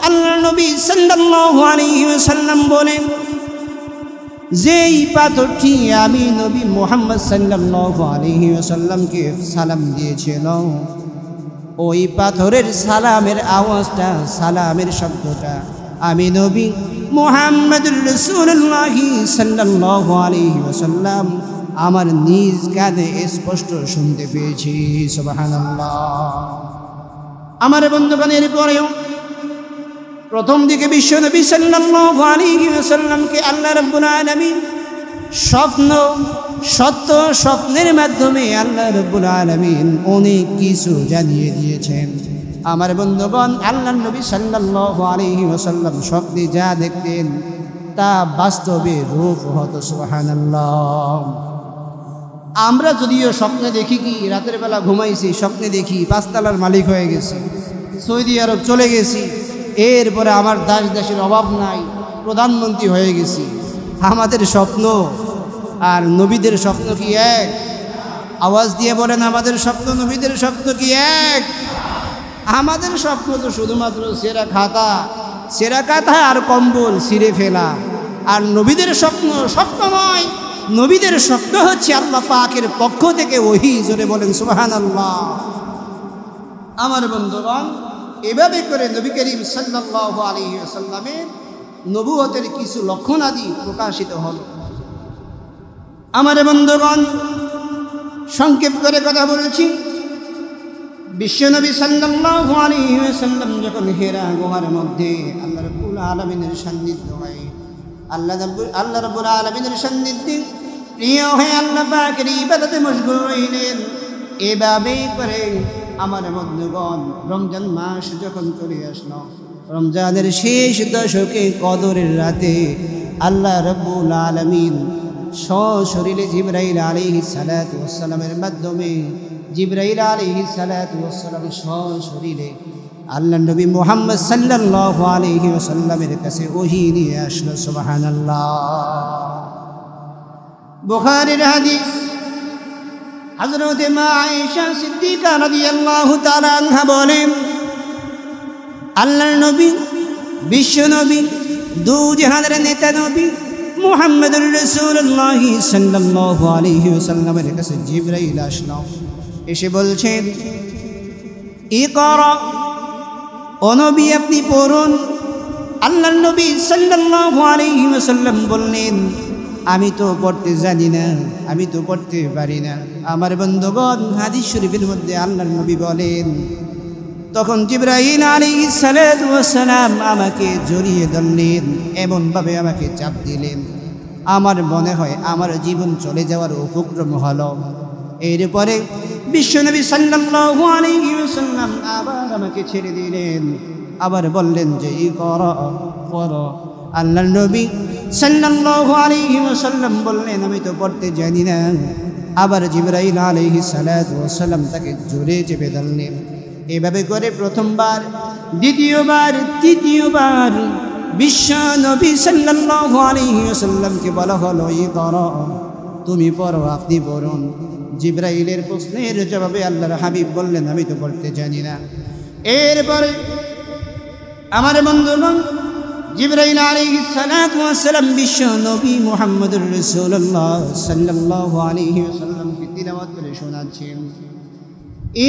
আল্লাহর নবী সাল্লাল্লাহু আলাইহি ওয়াসাল্লাম বলেন, যেই পাথরটি আমি নবী মুহাম্মদ সাল্লাল্লাহু আলাইহি ওয়াসাল্লামকে সালাম দিয়েছিল, ওই পাথরের সালামের আওয়াজটা, সালামের শব্দটা আমি নবী মুহাম্মদুর রাসূলুল্লাহ সাল্লাল্লাহু আলাইহি ওয়াসাল্লাম আমার নিজ কানে স্পষ্ট শুনতে পেয়েছি। সুবহানাল্লাহ। আমার বন্ধুগণ, এরপরেও প্রথম দিকে বিশ্বনবী সাল্লাল্লাহু আলাইহি ওয়াসাল্লামকে আল্লাহ রাব্বুল আলামিন স্বপ্নের মাধ্যমে আল্লাহ রাব্বুল আলামিন অনেক কিছু জানিয়ে দিয়েছেন। আমার বন্ধুগণ, আল্লাহর নবী সাল্লাল্লাহু আলাইহি ওয়াসাল্লাম স্বপ্নে যা দেখতেন তা বাস্তবে রূপ হতো। সুবহানাল্লাহ। আমরা যদিও স্বপ্নে দেখি কি রাতের বেলা ঘুমাইছি, স্বপ্নে দেখি পাঁচতলার মালিক হয়ে গেছি, সৌদি আরব চলে গেছি, এরপরে আমার দেশের অভাব নাই, প্রধানমন্ত্রী হয়ে গেছি। আমাদের স্বপ্ন আর নবীদের স্বপ্ন কি এক? আওয়াজ দিয়ে বলেন, আমাদের স্বপ্ন নবীদের স্বপ্ন কি এক? আমাদের স্বপ্ন তো শুধুমাত্র সেরা কাঁথা আর কম্বল ছিঁড়ে ফেলা। আর নবীদের স্বপ্ন নয়, নবীদের স্বপ্ন হচ্ছে আল্লাহ পাকের পক্ষ থেকে ওহী। জোরে বলেন সুবহানাল্লাহ। আমার বন্ধুগণ, এভাবে করে নবী করিম সাল্লাল্লাহু আলাইহি ওয়াসাল্লামের নবুয়তের কিছু লক্ষণাদি প্রকাশিত হল। আমার বন্ধুগণ, সংক্ষেপ করে কথা বলেছি। বিশ্বনবী সাল্লাল্লাহু আলাইহি ওয়াসাল্লাম যখন হেরা গুহার মধ্যে আল্লাহ রাব্বুল আলামিনের সান্নিধ্য হয়, আল্লাহ রাব্বুল আলামিনের সান্নিধ্যে প্রিয় হয়ে আল্লাহ পাকের ইবাদতে মশগুল হইলেন। এভাবেই করে আমার বন্ধুগণ, রমজান মাস যখন চলে আসলো, রমজানের শেষ দশকে কদরের রাতে আল্লাহ রাব্বুল আলামিন সশরীরে জিবরাইল আলাইহিস সালাতু ওয়াস সালামের মাধ্যমে জিবরাইল আলাইহিস সালাতু ওয়াস সালাম সশরীরে আল্লাহ নবী মুহাম্মদ সাল্লাল্লাহু আলাইহি ওয়াসাল্লামের কাছে ওহী নিয়ে আসলো। সুবহানাল্লাহ। বুখারীর হাদিস, হযরত মা আয়েশা সিদ্দিকা রাদিয়াল্লাহু তাআলা আনহা বলেন, আল্লাহর নবী, বিশ্ব নবী, দু জাহানের নেতা নবী মুহাম্মদুর রাসূলুল্লাহ সাল্লাল্লাহু আলাইহি ওয়াসাল্লামের কাছে জিবরাইল আসলো, এসে বলছেন, ইকরা, ও নবী আপনি পড়ুন। আল্লাহর নবী সাল্লাল্লাহু আলাইহি ওয়াসাল্লাম বললেন, আমি তো পড়তে জানি না, আমি তো পড়তে পারি না। আমার বন্ধুগণ, হাদিস শরীফের মধ্যে আল্লাহর নবী বলেন, তখন জিবরাইল আলাইহিস সালাতু ওয়াস সালাম আমাকে জড়িয়ে ধরলেন, এমনভাবে আমাকে চাপ দিলেন, আমার মনে হয় আমার জীবন চলে যাওয়ার উপক্রম হলো। এরপরে বিশ্বনবী সাল্লাল্লাহু আলাইহি ওয়াসাল্লাম আবার আমাকে ছেড়ে দিলেন, আবার বললেন যে ইকরা, পড়ো। আল্লাহর নবী সাল্লাল্লাহু আলাইহি ওয়াসাল্লাম বললেন, আমি তো পড়তে জানি না। আবার জিবরাইল আলাইহিস সালাতু ওয়াস সালাম তাকে জোরে চেপে ধরলেন। এভাবে করে প্রথমবার, দ্বিতীয়বার, তৃতীয়বার বিশ্ব নবী সাল্লাল্লাহু আলাইহি ওয়াসাল্লামকে বলা হলো, ইকরা, তুমি পড়ো, আপনি পড়ুন। জিবরাইলের প্রশ্নের জবাবে আল্লাহর হাবিব বললেন, আমি তো পড়তে জানি না। এরপরে আমার বন্ধুগণ, জিবরাইল আলাইহিস সালাতু ওয়াস সালাম বিশ্ব নবী মুহাম্মদুর রাসূলুল্লাহ সাল্লাল্লাহু আলাইহি ওয়াসাল্লামকে তিলাওয়াত করে শোনাচ্ছেন,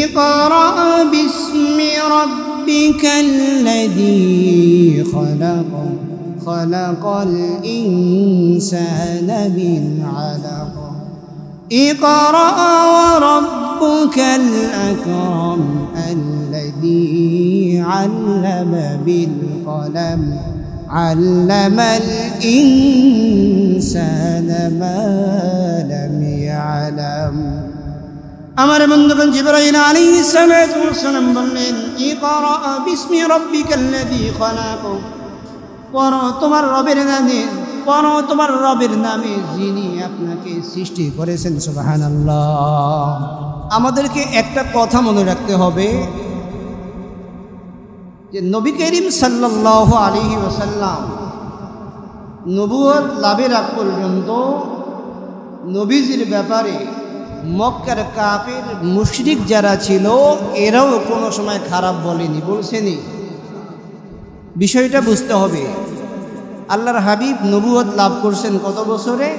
ইকরা বিসমি রাব্বিকাল্লাযী খালাক, খালাকাল ইনসানা মিন আলাক, ইকরা ওয়া রাব্বুকাল আকরাম আল্লাযী আল্লামা বিল কলম, আল্লামাল ইনসানা মা লাম ইয়ালাম। আমার বন্ধুগণ, জিবরাইল আলাইহিস সালাতু ওয়াস সালাম বললেন, ইকরা বিসমি রাব্বিকাল্লাযী খালাক, পড়ো তোমার রবের নামে, পড়ো তোমার রবের নামে যিনি আপনাকে সৃষ্টি করেছেন। সুবহানাল্লাহ। আমাদেরকে একটা কথা মনে রাখতে হবে যে নবী করিম সাল্লাল্লাহু আলাইহি ওয়াসাল্লাম নবুয়ত লাভের আগ পর্যন্ত নবীজির ব্যাপারে মক্কার কাফের মুশরিক যারা ছিল এরাও কোনো সময় খারাপ বলেনি, বলছেনি। বিষয়টা বুঝতে হবে। আল্লাহর হাবিব নবুয়ত লাভ করছেন কত বছরে?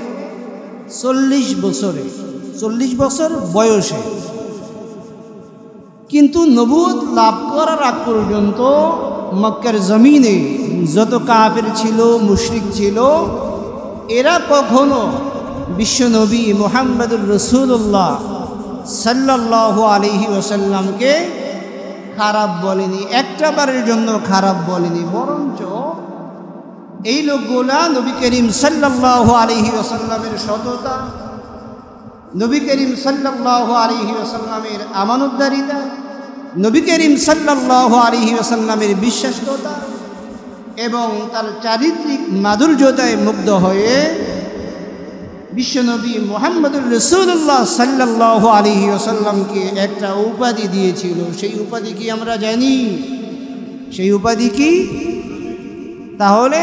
40 বছরে, 40 বছর বয়সে। কিন্তু নবুয়ত লাভ করার আগ পর্যন্ত মক্কার জমিনে যত কাফের ছিল, মুশরিক ছিল, এরা কখনো বিশ্বনবী মুহাম্মদুর রাসূলুল্লাহ সাল্লাল্লাহু আলাইহি ওয়াসাল্লামকে খারাপ বলেনি, একটা বারের জন্য খারাপ বলেনি। বরঞ্চ এই লোকগুলা নবী করিম সাল্লাল্লাহু আলাইহি ওয়াসাল্লামের সততা, নবী করিম সাল্লাল্লাহু আলাইহি ওয়াসাল্লামের আমানতদারিতা, নবী করিম সাল্লাল্লাহু আলাইহি ওয়াসাল্লামের বিশ্বাসযোগ্যতা এবং তার চারিত্রিক মাধুর্যতায় মুগ্ধ হয়ে বিশ্বনবী মুহাম্মদুর রাসূলুল্লাহ সাল্লাল্লাহু আলাইহি ওয়াসাল্লামকে একটা উপাধি দিয়েছিল। সেই উপাধি কি আমরা জানি? সেই উপাধি কি? তাহলে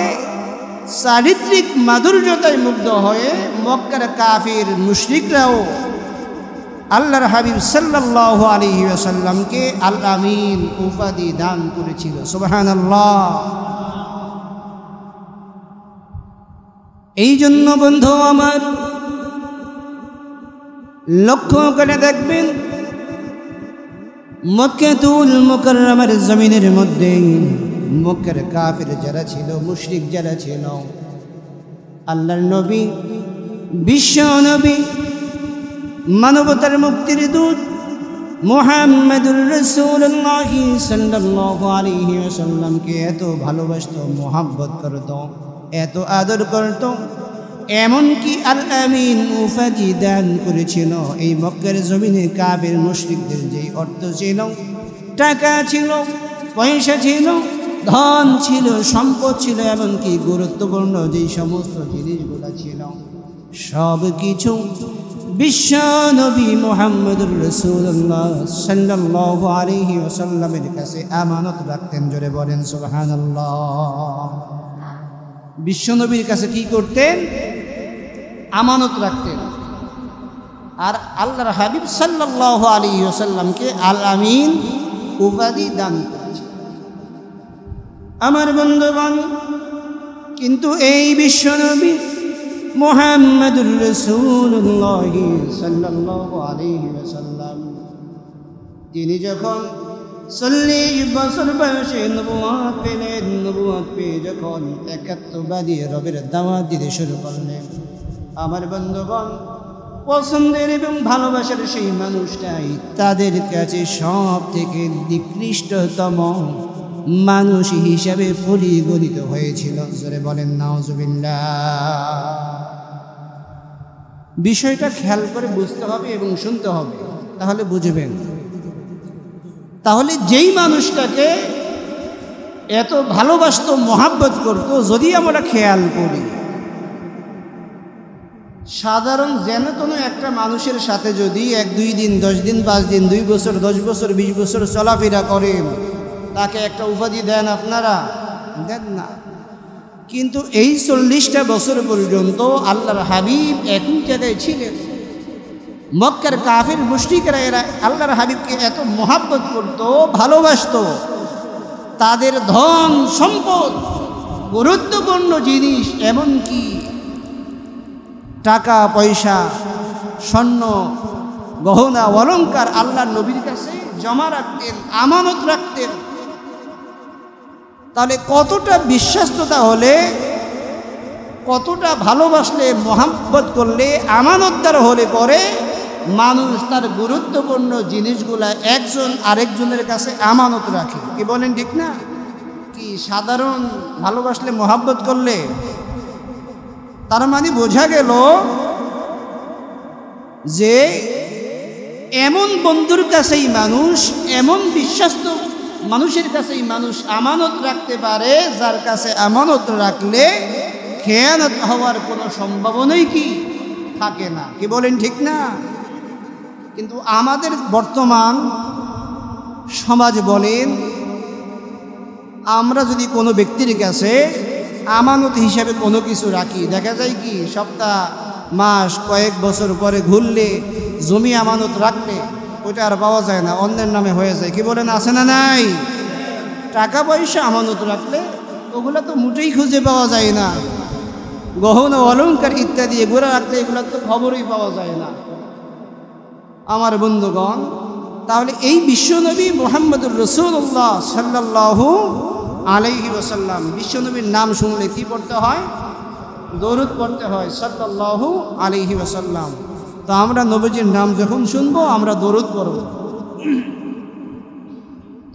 চারিত্রিক মাধুর্যতায় মুগ্ধ হয়ে মক্কার কাফির মুশরিকরাও আল্লাহর হাবিব সাল্লাল্লাহু আলাইহি ওয়াসাল্লামকে আল আমিন উপাধি দান করেছিল। সুবহানাল্লাহ। এই জন্য বন্ধু আমার লক্ষ্য করে দেখবেন, মক্কাতুল মুকাররমার জমিনের মধ্যে মক্কার কাফির যারা ছিল, মুশরিক যারা ছিল, আল্লাহর নবী, বিশ্ব নবী, মানবতার মুক্তির দূত মুহাম্মদুর রাসূলুল্লাহ সাল্লাল্লাহু আলাইহি ওয়াসাল্লামকে এত ভালোবাসত, মোহাব্বত করত, এত আদর করত, এমনকি আল আমিন উপাধি দান করেছিল। এই মক্কার জমিনে কাফির মুশরিকদের যেই অর্থ ছিল, টাকা ছিল, পয়সা ছিল, ধন ছিল, সম্পদ ছিল, এমনকি গুরুত্বপূর্ণ যেই সমস্ত জিনিসগুলো ছিল, সব কিছু বিশ্ব নবী মুহাম্মদুর রাসূলুল্লাহ সাল্লাল্লাহু আলাইহি ওয়াসাল্লামের কাছে আমানত রাখতেন। জোরে বলেন সুবহানাল্লাহ। বিশ্ব নবীর কাছে কি করতেন? আমানত রাখতেন। আর আল্লাহর হাবিব সাল্লাল্লাহু আলাইহি ওয়াসাল্লামকে আল আমিন উপাধি দান করেছেন। আমার বন্ধুগণ, কিন্তু এই বিশ্ব নবী মুহাম্মদুর রাসূলুল্লাহ সাল্লাল্লাহু আলাইহি ওয়াসাল্লাম তিনি যখন 40 বছর বয়সে নবুয়ত পেলেন, নবুয়ত পেয়ে যখন একাত্মবাদী রবের দাওয়াত দিতে শুরু করলেন, আমার বন্ধুগণ, পছন্দের এবং ভালোবাসার সেই মানুষটাই তাদের কাছে সব থেকে নিকৃষ্টতম মানুষ হিসাবে পরিগণিত হয়েছিল। জোরে বলেন নাউজুবিল্লাহ। বিষয়টা খেয়াল করে বুঝতে হবে এবং শুনতে হবে, তাহলে বুঝবেন। তাহলে যেই মানুষটাকে এত ভালোবাসত, মোহাব্বত করত, যদি আমরা খেয়াল করি, সাধারণ যেন কোনো একটা মানুষের সাথে যদি 1-2 দিন, 10 দিন, 5 দিন, 2 বছর, 10 বছর, 20 বছর চলাফেরা করেন, তাকে একটা উপাধি দেন আপনারা? দেন না। কিন্তু এই 40টা বছর পর্যন্ত আল্লাহর হাবিব একই জায়গায় ছিলেন। মক্কার কাফির মুশরিকরা এরা আল্লাহর হাবিবকে এত মোহাব্বত করত, ভালোবাসত, তাদের ধন সম্পদ, গুরুত্বপূর্ণ জিনিস, এমনকি টাকা পয়সা, স্বর্ণ গহনা অলংকার আল্লাহর নবীর কাছে জমা রাখতেন, আমানত রাখতেন। তাহলে কতটা বিশ্বাস্ততা হলে, কতটা ভালোবাসলে, মোহাব্বত করলে, আমানতদার হলে পরে মানুষ তার গুরুত্বপূর্ণ জিনিসগুলা একজন আরেকজনের কাছে আমানত রাখে। কি বলেন, ঠিক না? কি সাধারণ ভালোবাসলে, মোহাব্বত করলে? তার মানে বোঝা গেল যে এমন বন্ধুর কাছেই মানুষ, এমন বিশ্বাস্ত মানুষের কাছেই মানুষ আমানত রাখতে পারে, যার কাছে আমানত রাখলে খেয়ানত হওয়ার কোনো সম্ভাবনাই কি থাকে না। কি বলেন, ঠিক না? কিন্তু আমাদের বর্তমান সমাজ বলেন, আমরা যদি কোনো ব্যক্তির কাছে আমানত হিসাবে কোনো কিছু রাখি, দেখা যায় কি সপ্তাহ, মাস, কয়েক বছর পরে ঘুরলে, জমি আমানত রাখলে ওইটা আর পাওয়া যায় না, অন্যের নামে হয়ে যায়। কি বলেন, আছে না নাই? টাকা পয়সা আমানত রাখলে ওগুলো তো মোটেই খুঁজে পাওয়া যায় না। গহনা অলংকার ইত্যাদি এগুলো রাখলে এগুলোর তো খবরই পাওয়া যায় না। আমার বন্ধুগণ, তাহলে এই বিশ্বনবী মুহাম্মদুর রাসূলুল্লাহ সাল্লাল্লাহু আলাইহি ওয়াসাল্লাম, বিশ্বনবীর নাম শুনলে কি পড়তে হয়? দরুদ পড়তে হয় সাল্লাল্লাহু আলাইহি ওয়াসাল্লাম। তো আমরা নবীজির নাম যখন শুনবো আমরা দরুদ পড়ব।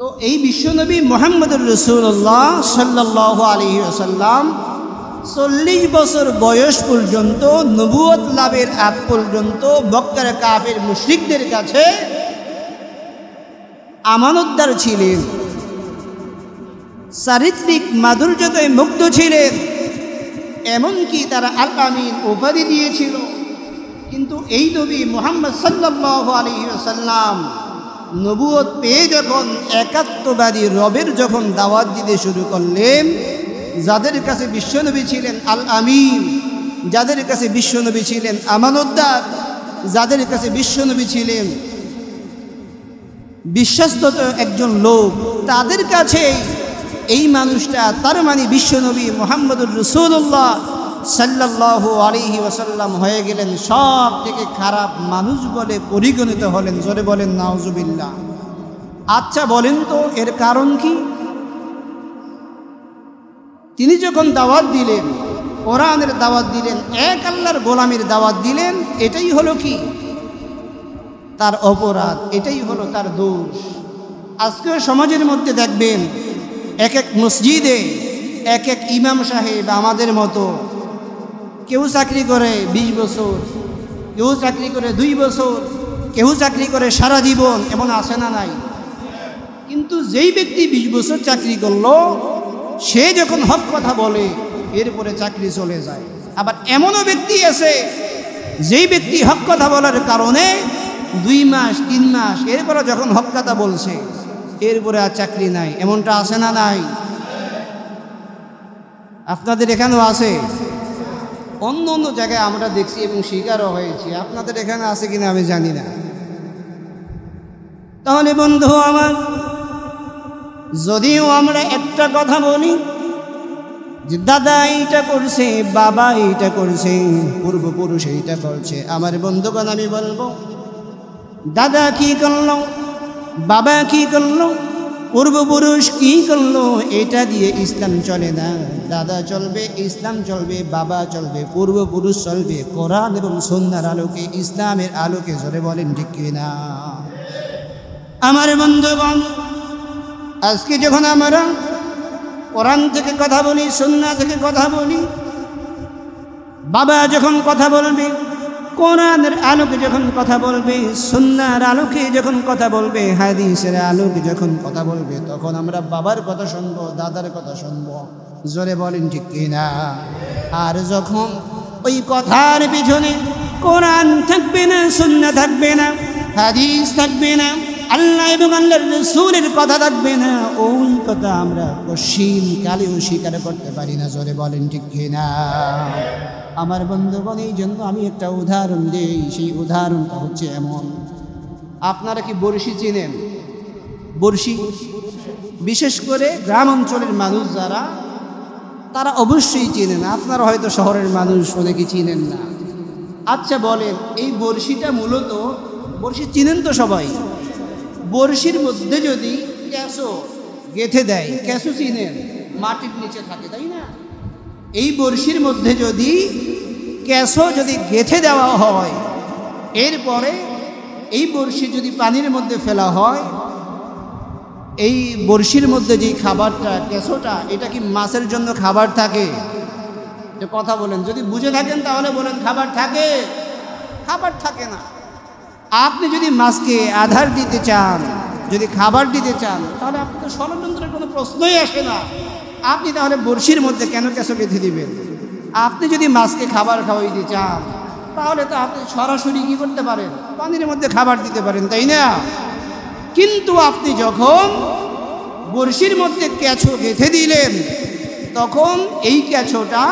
তো এই বিশ্বনবী মুহাম্মদুর রাসূলুল্লাহ সাল্লাল্লাহু আলাইহি ওয়াসাল্লাম 40 বছর বয়স পর্যন্ত, নবুয়ত লাভের আগ পর্যন্ত মক্কার কাফের মুশরিকদের কাছে আমানতদার ছিলেন, চারিত্রিক মাধুর্যতে মুগ্ধ ছিলেন, এমনকি তারা আল আমিন উপাধি দিয়েছিল। কিন্তু এই নবী মুহাম্মদ সাল্লাল্লাহু আলাইহি ওয়াসাল্লাম নবুয়ত পেয়ে যখন একাত্মবাদী রবের যখন দাওয়াত দিতে শুরু করলেন, যাদের কাছে বিশ্বনবী ছিলেন আল আমিন, যাদের কাছে বিশ্বনবী ছিলেন আমানতদার, যাদের কাছে বিশ্বনবী ছিলেন বিশ্বস্ত একজন লোক, তাদের কাছে এই মানুষটা, তার মানে বিশ্বনবী মুহাম্মদুর রাসূলুল্লাহ সাল্লাল্লাহু আলাইহি ওয়াসাল্লাম হয়ে গেলেন সব থেকে খারাপ মানুষ বলে পরিগণিত হলেন। জোরে বলেন নাউজুবিল্লাহ। আচ্ছা বলেন তো এর কারণ কি? তিনি যখন দাওয়াত দিলেন, কোরআনের দাওয়াত দিলেন, এক আল্লাহর গোলামের দাওয়াত দিলেন, এটাই হলো কি তার অপরাধ, এটাই হলো তার দোষ। আজকে সমাজের মধ্যে দেখবেন এক এক মসজিদে এক এক ইমাম সাহেব আমাদের মতো, কেউ চাকরি করে 20 বছর, কেউ চাকরি করে 2 বছর, কেউ চাকরি করে সারা জীবন, এমন আছে না নাই? কিন্তু যেই ব্যক্তি 20 বছর চাকরি করলো, সে যখন হক কথা বলে এরপরে চাকরি চলে যায়। আবার এমনও ব্যক্তি আছে যেই ব্যক্তি হক কথা বলার কারণে 2 মাস 3 মাস এরপরে যখন হক কথা বলছে এরপরে আর চাকরি নাই। এমনটা আছে না নাই? আপনাদের এখানেও আছে, অন্য অন্য জায়গায় আমরা দেখছি এবং শিকারও হয়েছি। আপনাদের এখানে আছে কিনা আমি জানি না। তাহলে বন্ধু আমার, যদিও আমরা একটা কথা বলি যে দাদা এইটা করছে, বাবা এইটা করছে, পূর্বপুরুষ এইটা করছে, আমার বন্ধুগণ আমি বলবো দাদা কি করলো, বাবা কি করলো, পূর্বপুরুষ কি করলো, এটা দিয়ে ইসলাম চলে না। দাদা চলবে, ইসলাম চলবে, বাবা চলবে, পূর্বপুরুষ চলবে কোরআন এবং সুন্নাহর আলোকে, ইসলামের আলোকে। জোরে বলেন ঠিক কিনা? আমার বন্ধুগণ, আজকে যখন আমরা কোরআন থেকে কথা বলি, সুন্নাহ থেকে কথা বলি, বাবা যখন কথা বলবে, কোরআনের আলোকে যখন কথা বলবে, সুন্নাহর আলোকে যখন কথা বলবে, হাদিসের আলোকে যখন কথা বলবে, তখন আমরা বাবার কথা শুনবো, দাদার কথা শুনবো। জোরে বলেন ঠিক কিনা? আর যখন ওই কথার পিছনে কোরআন থাকবে না, সুন্নাহ থাকবে না, হাদিস থাকবে না, আল্লাহ এবং আল্লাহর রাসূলের কথা থাকবে না, ওই কথা আমরা কশিন কালেও স্বীকার করতে পারি না। জোরে বলেন ঠিক কিনা? আমার বন্ধুগণ, এই জন্য আমি একটা উদাহরণ দিই। সেই উদাহরণটা হচ্ছে এমন, আপনারা কি বড়শি চিনেন? বড়শি বিশেষ করে গ্রাম অঞ্চলের মানুষ যারা, তারা অবশ্যই চিনেন। আপনারা হয়তো শহরের মানুষ অনেকে চিনেন না। আচ্ছা বলেন, এই বড়শিটা মূলত, বড়শি চিনেন তো সবাই, বড়শির মধ্যে যদি ক্যাসো গেঁথে দেয়, ক্যাসো চিনেন, মাটির নিচে থাকে, তাই না? এই বড়শির মধ্যে যদি ক্যাসো যদি গেঁথে দেওয়া হয়, এরপরে এই বড়শি যদি পানির মধ্যে ফেলা হয়, এই বড়শির মধ্যে যেই খাবারটা, ক্যাসোটা, এটা কি মাছের জন্য খাবার থাকে? যে কথা বলেন, যদি বুঝে থাকেন তাহলে বলেন খাবার থাকে? খাবার থাকে না। আপনি যদি মাছকে আধার দিতে চান, যদি খাবার দিতে চান, তাহলে আপনি তো ষড়যন্ত্রের কোনো প্রশ্নই আসে না। আপনি তাহলে বড়শির মধ্যে কেন ক্যাসো গেঁথে দিবেন? আপনি যদি মাছকে খাবার খাওয়াইতে চান, তাহলে তো আপনি সরাসরি কী করতে পারেন? পানির মধ্যে খাবার দিতে পারেন, তাই না? কিন্তু আপনি যখন বড়শির মধ্যে ক্যাচো গেঁথে দিলেন, তখন এই ক্যাচোটা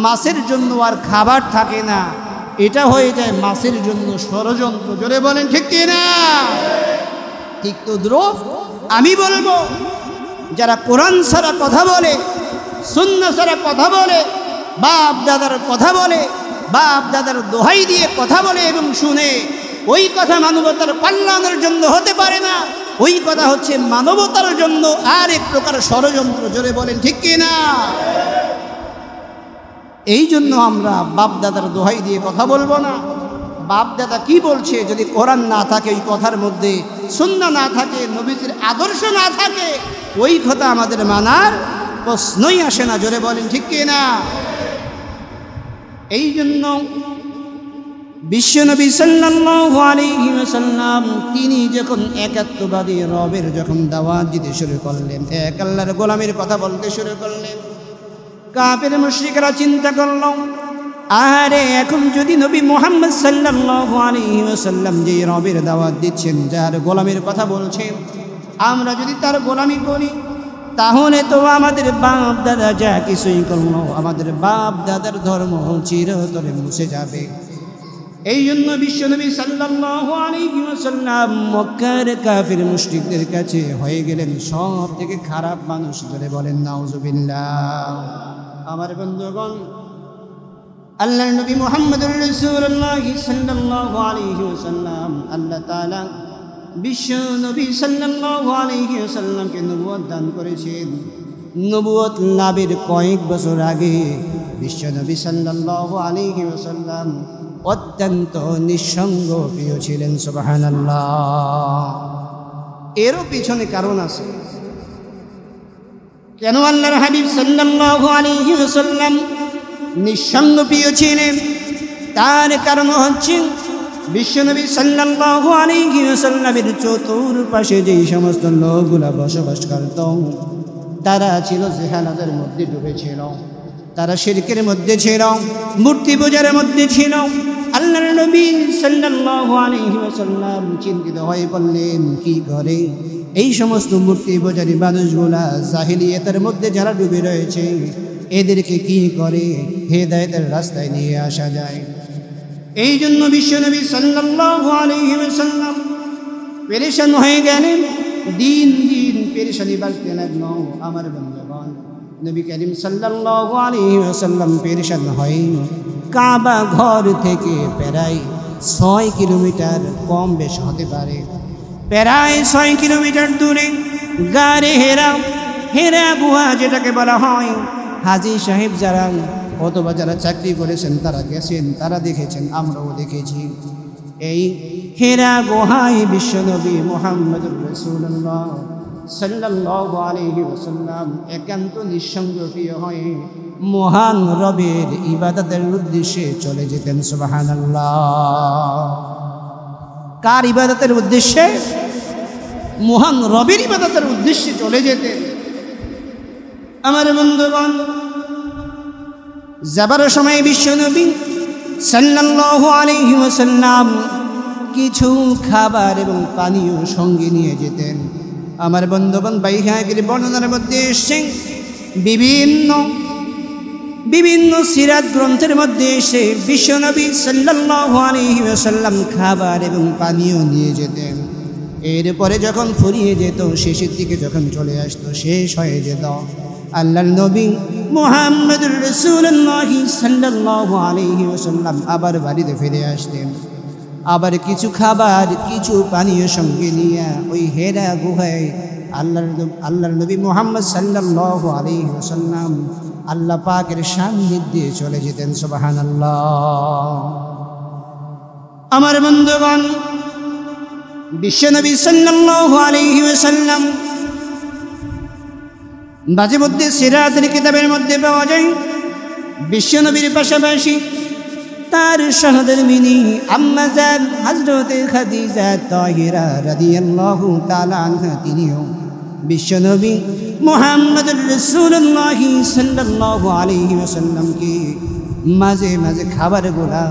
মাছের জন্য আর খাবার থাকে না, এটা হয়ে যায় মাছের জন্য ষড়যন্ত্র। জোরে বলেন ঠিক কিনা? ঠিক তো দ্রোহ আমি বলবো, যারা কোরআন ছাড়া কথা বলে, সুন্নাহ ছাড়া কথা বলে, বাপ দাদার কথা বলে, বাপ দাদার দোহাই দিয়ে কথা বলে এবং শুনে, ওই কথা মানবতার কল্যাণের জন্য হতে পারে না। ওই কথা হচ্ছে মানবতার জন্য আর এক প্রকার ষড়যন্ত্র। জোরে বলেন ঠিক কিনা? এই জন্য আমরা বাপ দাদার দোহাই দিয়ে কথা বলবো না। বাপ দাদা কি বলছে, যদি কোরআন না থাকে ওই কথার মধ্যে, সুন্নাহ না থাকে, নবীজির আদর্শ না থাকে, ওই কথা আমাদের মানার প্রশ্নই আসে না। জোরে বলেন ঠিক কিনা? এই জন্য বিশ্বনবী সাল্লাল্লাহু আলাইহি ওয়াসাল্লাম তিনি যখন একাত্মবাদী রবের যখন দাওয়াত দিতে শুরু করলেন, এক আল্লাহর গোলামের কথা বলতে শুরু করলেন, কাফের মুশরিকরা চিন্তা করল, আরে এখন যদি নবী মুহাম্মদ সাল্লাল্লাহু আলাইহি ওয়াসাল্লাম যে রবের দাওয়াত দিচ্ছেন, যার গোলামের কথা বলছেন, আমরা যদি তার গোলামি করি, তাহলে তো আমাদের বাপ দাদা যা কিছুই করলো, আমাদের বাপ দাদার ধর্ম চিরতরে মুছে যাবে। এই জন্য বিশ্বনবী সাল্লাল্লাহু আলাইহি ওয়াসাল্লাম মক্কার কাফির মুশরিকদের কাছে হয়ে গেলেন সব থেকে খারাপ মানুষ। ধরে বলেন নাউজুবিল্লাহ। আমার বন্ধুগণ, আল্লাহর নবী মুহাম্মদুর রাসূলুল্লাহ সাল্লাল্লাহু আলাইহি ওয়াসাল্লাম, আল্লাহ তাআলা বিশ্বনবী সাল্লাল্লাহু আলাইহি ওয়াসাল্লামকে নবুয়ত দান করেছেন। নবুয়ত লাভের কয়েক বছর আগে বিশ্বনবী সাল্লাল্লাহু আলাইহি ওয়াসাল্লাম অত্যন্ত নিঃসঙ্গ প্রিয় ছিলেন। সুবহানাল্লাহ। এরও পিছনে কারণ আছে। কেন আল্লাহর হাবিব সাল্লাল্লাহু আলাইহি ওয়াসাল্লাম নিঃসঙ্গ প্রিয় ছিলেন? তার কারণ হচ্ছে বিশ্বনবী সাল্লাল্লাহু আলাইহি ওয়াসাল্লামের চতুর্পাশে যেই সমস্ত লোকগুলা বসবাস করত, তারা ছিল জেহালাতের মধ্যে ডুবেছিল, তারা শিরকের মধ্যে ছিল, মূর্তি পূজার মধ্যে ছিল। আল্লাহর নবী সাল্লাল্লাহু আলাইহি ওয়াসাল্লাম চিন্তিত হয়ে পড়লেন, কি করে এই সমস্ত মূর্তি পূজারী মানুষগুলা জাহিলিয়াতের মধ্যে যারা ডুবে রয়েছে, এদেরকে কি করে হেদায়েতের রাস্তায় নিয়ে আসা যায়। এই জন্য বিশ্বনবী সাল্লাল্লাহু আলাইহি ওয়াসাল্লাম পেরেশান হয়ে গেলেন, দিন দিন পেরেশানি বাড়তে লাগলো। আমার বন্ধুগণ, নবী করিম সাল্লাল্লাহু আলাইহি ওয়াসাল্লাম পেরেশান হয়ে কাবা ঘর থেকে প্রায় 6 কিলোমিটার কম বেশ হতে পারে, প্রায় 6 কিলোমিটার দূরে গারে হেরা গুহা যেটাকে বলা হয়, হাজী সাহেব যারা অথবা যারা চাকরি করেছেন তারা গেছেন, তারা দেখেছেন, আমরাও দেখেছি। এই হেরা গুহায় বিশ্বনবী মুহাম্মদুর রাসূলুল্লাহ সাল্লাল্লাহু আলাইহি ওয়াসাল্লাম একান্ত নিঃসঙ্গ প্রিয় হয়ে মহান রবের ইবাদতের উদ্দেশ্যে চলে যেতেন। সুবহানাল্লাহ। কার ইবাদতের উদ্দেশ্যে? মহান রবের ইবাদতের উদ্দেশ্যে চলে যেতেন। আমার বন্ধুগণ, যাবার সময় বিশ্বনবী সাল্লাল্লাহু আলাইহি ওয়াসাল্লাম কিছু খাবার এবং পানীয় সঙ্গে নিয়ে যেতেন। আমার বন্ধুগণ, বাইহাকির বর্ণনার মধ্যে এসে বিভিন্ন সিরাত গ্রন্থের মধ্যে এসে বিশ্বনবী সাল্লাল্লাহু আলাইহি ওয়াসাল্লাম খাবার এবং পানীয় নিয়ে যেতেন। এরপরে যখন ফুরিয়ে যেত, শেষের দিকে যখন চলে আসতো, শেষ হয়ে যেত, আল্লাহর নবী মুহাম্মদুর রাসূলুল্লাহ সাল্লাল্লাহু আলাইহি ওয়াসাল্লাম আবার বাড়িতে ফিরে আসতেন। আবার কিছু খাবার, কিছু পানীয় সঙ্গে নিয়ে ওই হেরা গুহায় আল্লাহর নবী মুহাম্মদ সাল্লাল্লাহু আলাইহি ওয়াসাল্লাম আল্লাহ পাকের সান্নিধ্যে চলে যেতেন। সুবহানাল্লাহ। আমার বন্ধুগণ, বিশ্বনবী সাল্লাল্লাহু আলাইহি ওয়াসাল্লাম মাঝে মধ্যে সিরাতের কিতাবের মধ্যে পাওয়া যায়, বিশ্বনবীর পাশাপাশি তার সহধর্মিনী আম্মা জান হযরতে খাদিজা তাহিরা রাদিয়াল্লাহু তাআলা আনহা তিনিও বিশ্বনবী মুহাম্মদুর রাসূলুল্লাহ সাল্লাল্লাহু আলাইহি ওয়াসাল্লামকে মাঝে মাঝে খাবারগুলা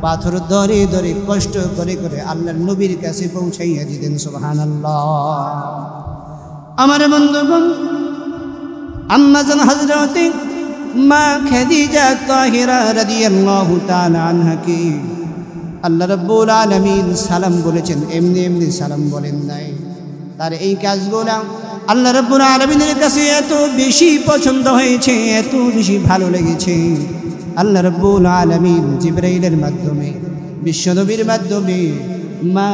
পাথর ধরে ধরে কষ্ট করে করে আল্লাহর নবীর কাছে পৌঁছাইয়া দিতেন। সুবহানাল্লাহ। আমার বন্ধুগণ, আম্মা জান হযরতে মা খাদিজা তাহিরা রাদিয়াল্লাহু তাআলা আনহাকে আল্লাহ রাব্বুল আলামিন সালাম বলেছেন, এমনি এমনি সালাম বলেন নাই। তার এই কাজগুলা আল্লাহ রাব্বুল আলামিনের কাছে এত বেশি পছন্দ হয়েছে, এত বেশি ভালো লেগেছে, আল্লাহ রাব্বুল আলামিন জিবরাইলের মাধ্যমে, বিশ্বনবীর মাধ্যমে মা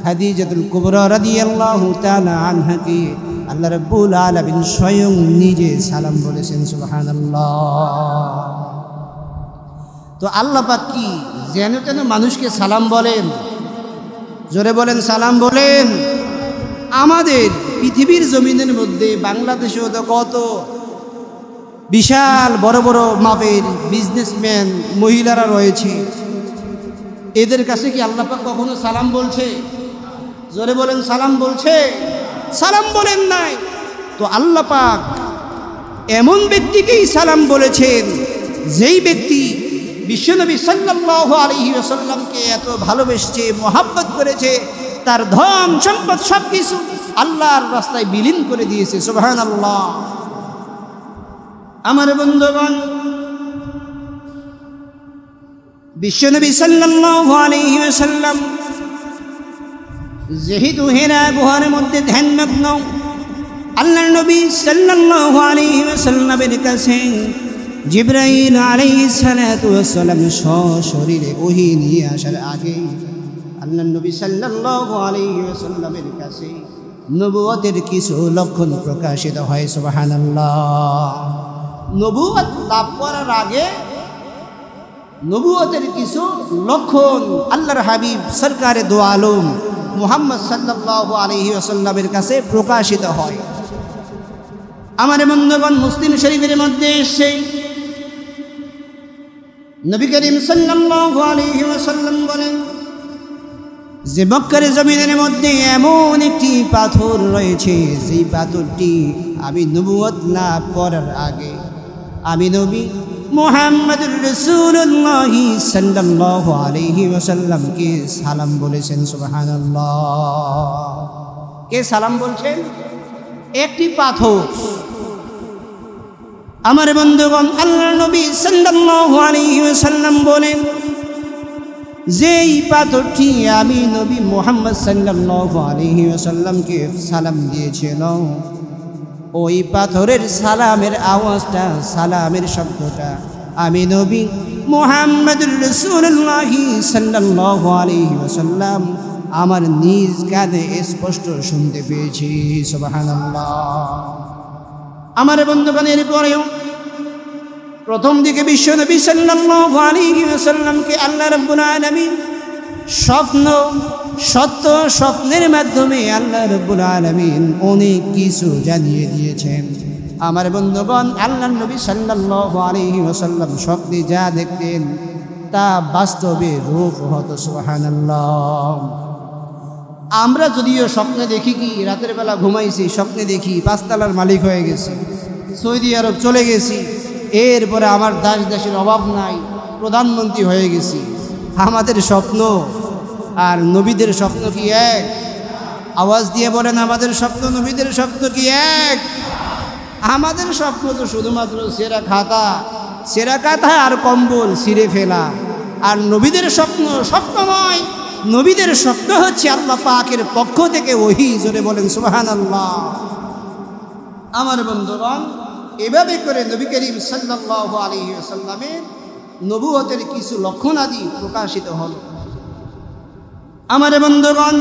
খাদিজাতুল কুবরা রাদিয়াল্লাহু তাআলা আনহাকে আল্লাহ রাব্বুল আলামিন স্বয়ং নিজে সালাম বলেছেন। সুবহানাল্লাহ। তো আল্লাহ পাক কি যেন তেন মানুষকে সালাম বলেন? জোরে বলেন, সালাম বলেন। আমাদের পৃথিবীর জমিনের মধ্যে বাংলাদেশেও তো কত বিশাল বড় বড় মাপের বিজনেসম্যান মহিলারা রয়েছে, এদের কাছে কি আল্লাহ পাক কখনো সালাম বলছে? জোরে বলেন, সালাম বলছে? সালাম বলেন নাই। তো আল্লাহ পাক এমন ব্যক্তিকেই সালাম বলেছেন যেই ব্যক্তি বিশ্বনবী সাল্লাল্লাহু আলাইহি ওয়াসাল্লামকে এত ভালোবেসেছে, মোহাব্বত করেছে, তার ধন সম্পদ সবকিছু আল্লাহর রাস্তায় বিলীন করে দিয়েছে। সুবহানাল্লাহ। আমার বন্ধুগণ, বিশ্বনবী সাল্লাল্লাহু আলাইহি ওয়াসাল্লাম যেহেতু হেরা গুহার মধ্যে ধ্যানমগ্ন, আল্লাহর নবী সাল্লাল্লাহু আলাইহি ওয়াসাল্লামের কাছে জিবরাইল আলাইহিস সালাতু ওয়াস সালাম সশরীরে ওহী নিয়ে আসার আগে আল্লাহর নবী সাল্লাল্লাহু আলাইহি ওয়াসাল্লামের কাছে নবুয়তের কিছু লক্ষণ প্রকাশিত হয়। সুবহানাল্লাহ। নবুয়ত লাভ করার আগে নবুয়তের কিছু লক্ষণ আল্লাহর হাবিব সরকারে দো আলম মুহাম্মদ সাল্লাল্লাহু আলাইহি ওয়াসাল্লামের কাছে প্রকাশিত হয়। আমার বন্ধুগণ, মুসলিম শরীফের মধ্যে এসে নবী করিম সাল্লাল্লাহু আলাইহি ওয়াসাল্লাম বলেন যে মক্কার জমিনের মধ্যে এমন একটি পাথর রয়েছে, যেই পাথরটি আমি নবুয়ত লাভ করার আগে আমি নবী মুহাম্মদুর রাসূলুল্লাহ সাল্লাল্লাহু আলাইহি ওয়াসাল্লামকে সালাম বলেছেন। সুবহানাল্লাহ। কে সালাম বলছেন? একটি পাথর। আমার বন্ধুগণ, আল্লাহর নবী সাল্লাল্লাহু আলাইহি ওয়াসাল্লাম বলেন যেই পাথরটি আমি নবী মুহাম্মদ সাল্লাল্লাহু আলাইহি ওয়াসাল্লামকে সালাম দিয়েছিলাম, ওই পাথরের সালামের আওয়াজটা, সালামের শব্দটা আমি নবী মুহাম্মদুর রাসূলুল্লাহ সাল্লাল্লাহু আলাইহি ওয়াসাল্লাম আমার নিজ কানে স্পষ্ট শুনতে পেয়েছি। সুবহানাল্লাহ। আমার বন্ধুগণ, এরপরেও প্রথম দিকে বিশ্বনবী সাল্লাল্লাহু আলাইহি ওয়াসাল্লামকে আল্লাহ রাব্বুল আলামিন সত্য স্বপ্নের মাধ্যমে আল্লাহ রাব্বুল আলামিন অনেক কিছু জানিয়ে দিয়েছেন। আমার বন্ধুগণ, আল্লাহর নবী সাল্লাল্লাহু আলাইহি ওয়াসাল্লাম স্বপ্নে যা দেখতেন তা বাস্তবে রূপ হতো। সুবহানাল্লাহ। আমরা যদিও স্বপ্নে দেখি কি রাতের বেলা ঘুমাইছি, স্বপ্নে দেখি পাঁচতলার মালিক হয়ে গেছি, সৌদি আরব চলে গেছি, এরপরে আমার দেশের অভাব নাই, প্রধানমন্ত্রী হয়ে গেছি। আমাদের স্বপ্ন আর নবীদের স্বপ্ন কি এক? আওয়াজ দিয়ে বলেন, আমাদের স্বপ্ন নবীদের স্বপ্ন কি এক? আমাদের স্বপ্ন তো শুধুমাত্র সেরা কাঁথা আর কম্বল ছিঁড়ে ফেলা। আর নবীদের স্বপ্ন স্বপ্নময়। নবীদের স্বপ্ন হচ্ছে আল্লাহ পাকের পক্ষ থেকে ওহী। জোরে বলেন সুবহানাল্লাহ। আমার বন্ধুগণ, এভাবে করে নবী করিম সাল্লাল্লাহু আলাইহি ওয়াসাল্লামের নবুয়তের কিছু লক্ষণাদি প্রকাশিত হল। আমার বন্ধুগণ,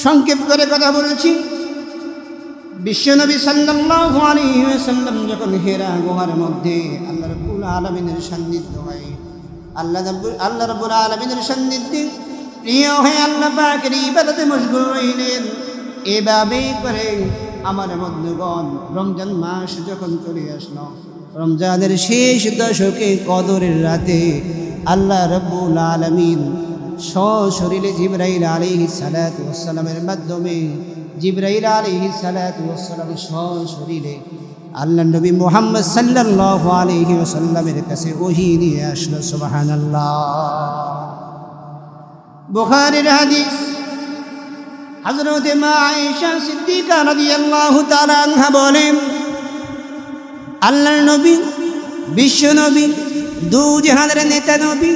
সংক্ষেপ করে কথা বলেছি। বিশ্বনবী সাল্লাল্লাহু আলাইহি ওয়াসাল্লাম যখন হেরা গুহার মধ্যে আল্লাহ রাব্বুল আলামিনের সান্নিধ্য হয়, আল্লাহ রাব্বুল আলামিনের সান্নিধ্যে প্রিয় হয়ে আল্লাহ পাকের ইবাদতে মশগুল হইলেন। এভাবেই করে আমার বন্ধুগণ, রমজান মাস যখন চলে আসলো, রমজানের শেষ দশকে কদরের রাতে আল্লাহ রাব্বুল আলামিন সশরীরে জিবরাইল আলাইহিস সালাতু ওয়াস সালামের মাধ্যমে জিবরাইল আলাইহিস সালাতু ওয়াস সালাম সশরীরে আল্লাহ নবী মুহাম্মদ সাল্লাল্লাহু আলাইহি ওয়াসাল্লামের কাছে ওহী নিয়ে আসলো। সুবহানাল্লাহ। বুখারীর হাদিস, হযরত মা আয়েশা সিদ্দিকা রাদিয়াল্লাহু তাআলা আনহা বলেন, আল্লাহর নবী, বিশ্ব নবী, দু জাহানের নেতা নবী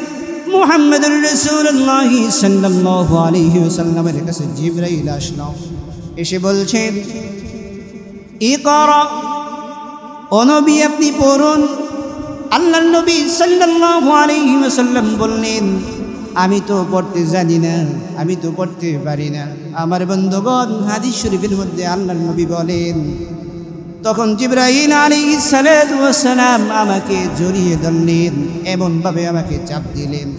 মুহাম্মদুর রাসূলুল্লাহ সাল্লাল্লাহু আলাইহি ওয়াসাল্লামের কাছে জিবরাইল আসলো। এসে বলছেন, ইকরা, ও নবী আপনি পড়ুন। আল্লাহর নবী সাল্লাল্লাহু আলাইহি ওয়াসাল্লাম বললেন, আমি তো পড়তে জানি না, আমি তো পড়তে পারি না। আমার বন্ধুগণ, হাদিস শরীফের মধ্যে আল্লাহর নবী বলেন, তখন জিবরাইল আলাইহিস সালাতু ওয়াস সালাম আমাকে জড়িয়ে ধরলেন, এমনভাবে আমাকে চাপ দিলেন,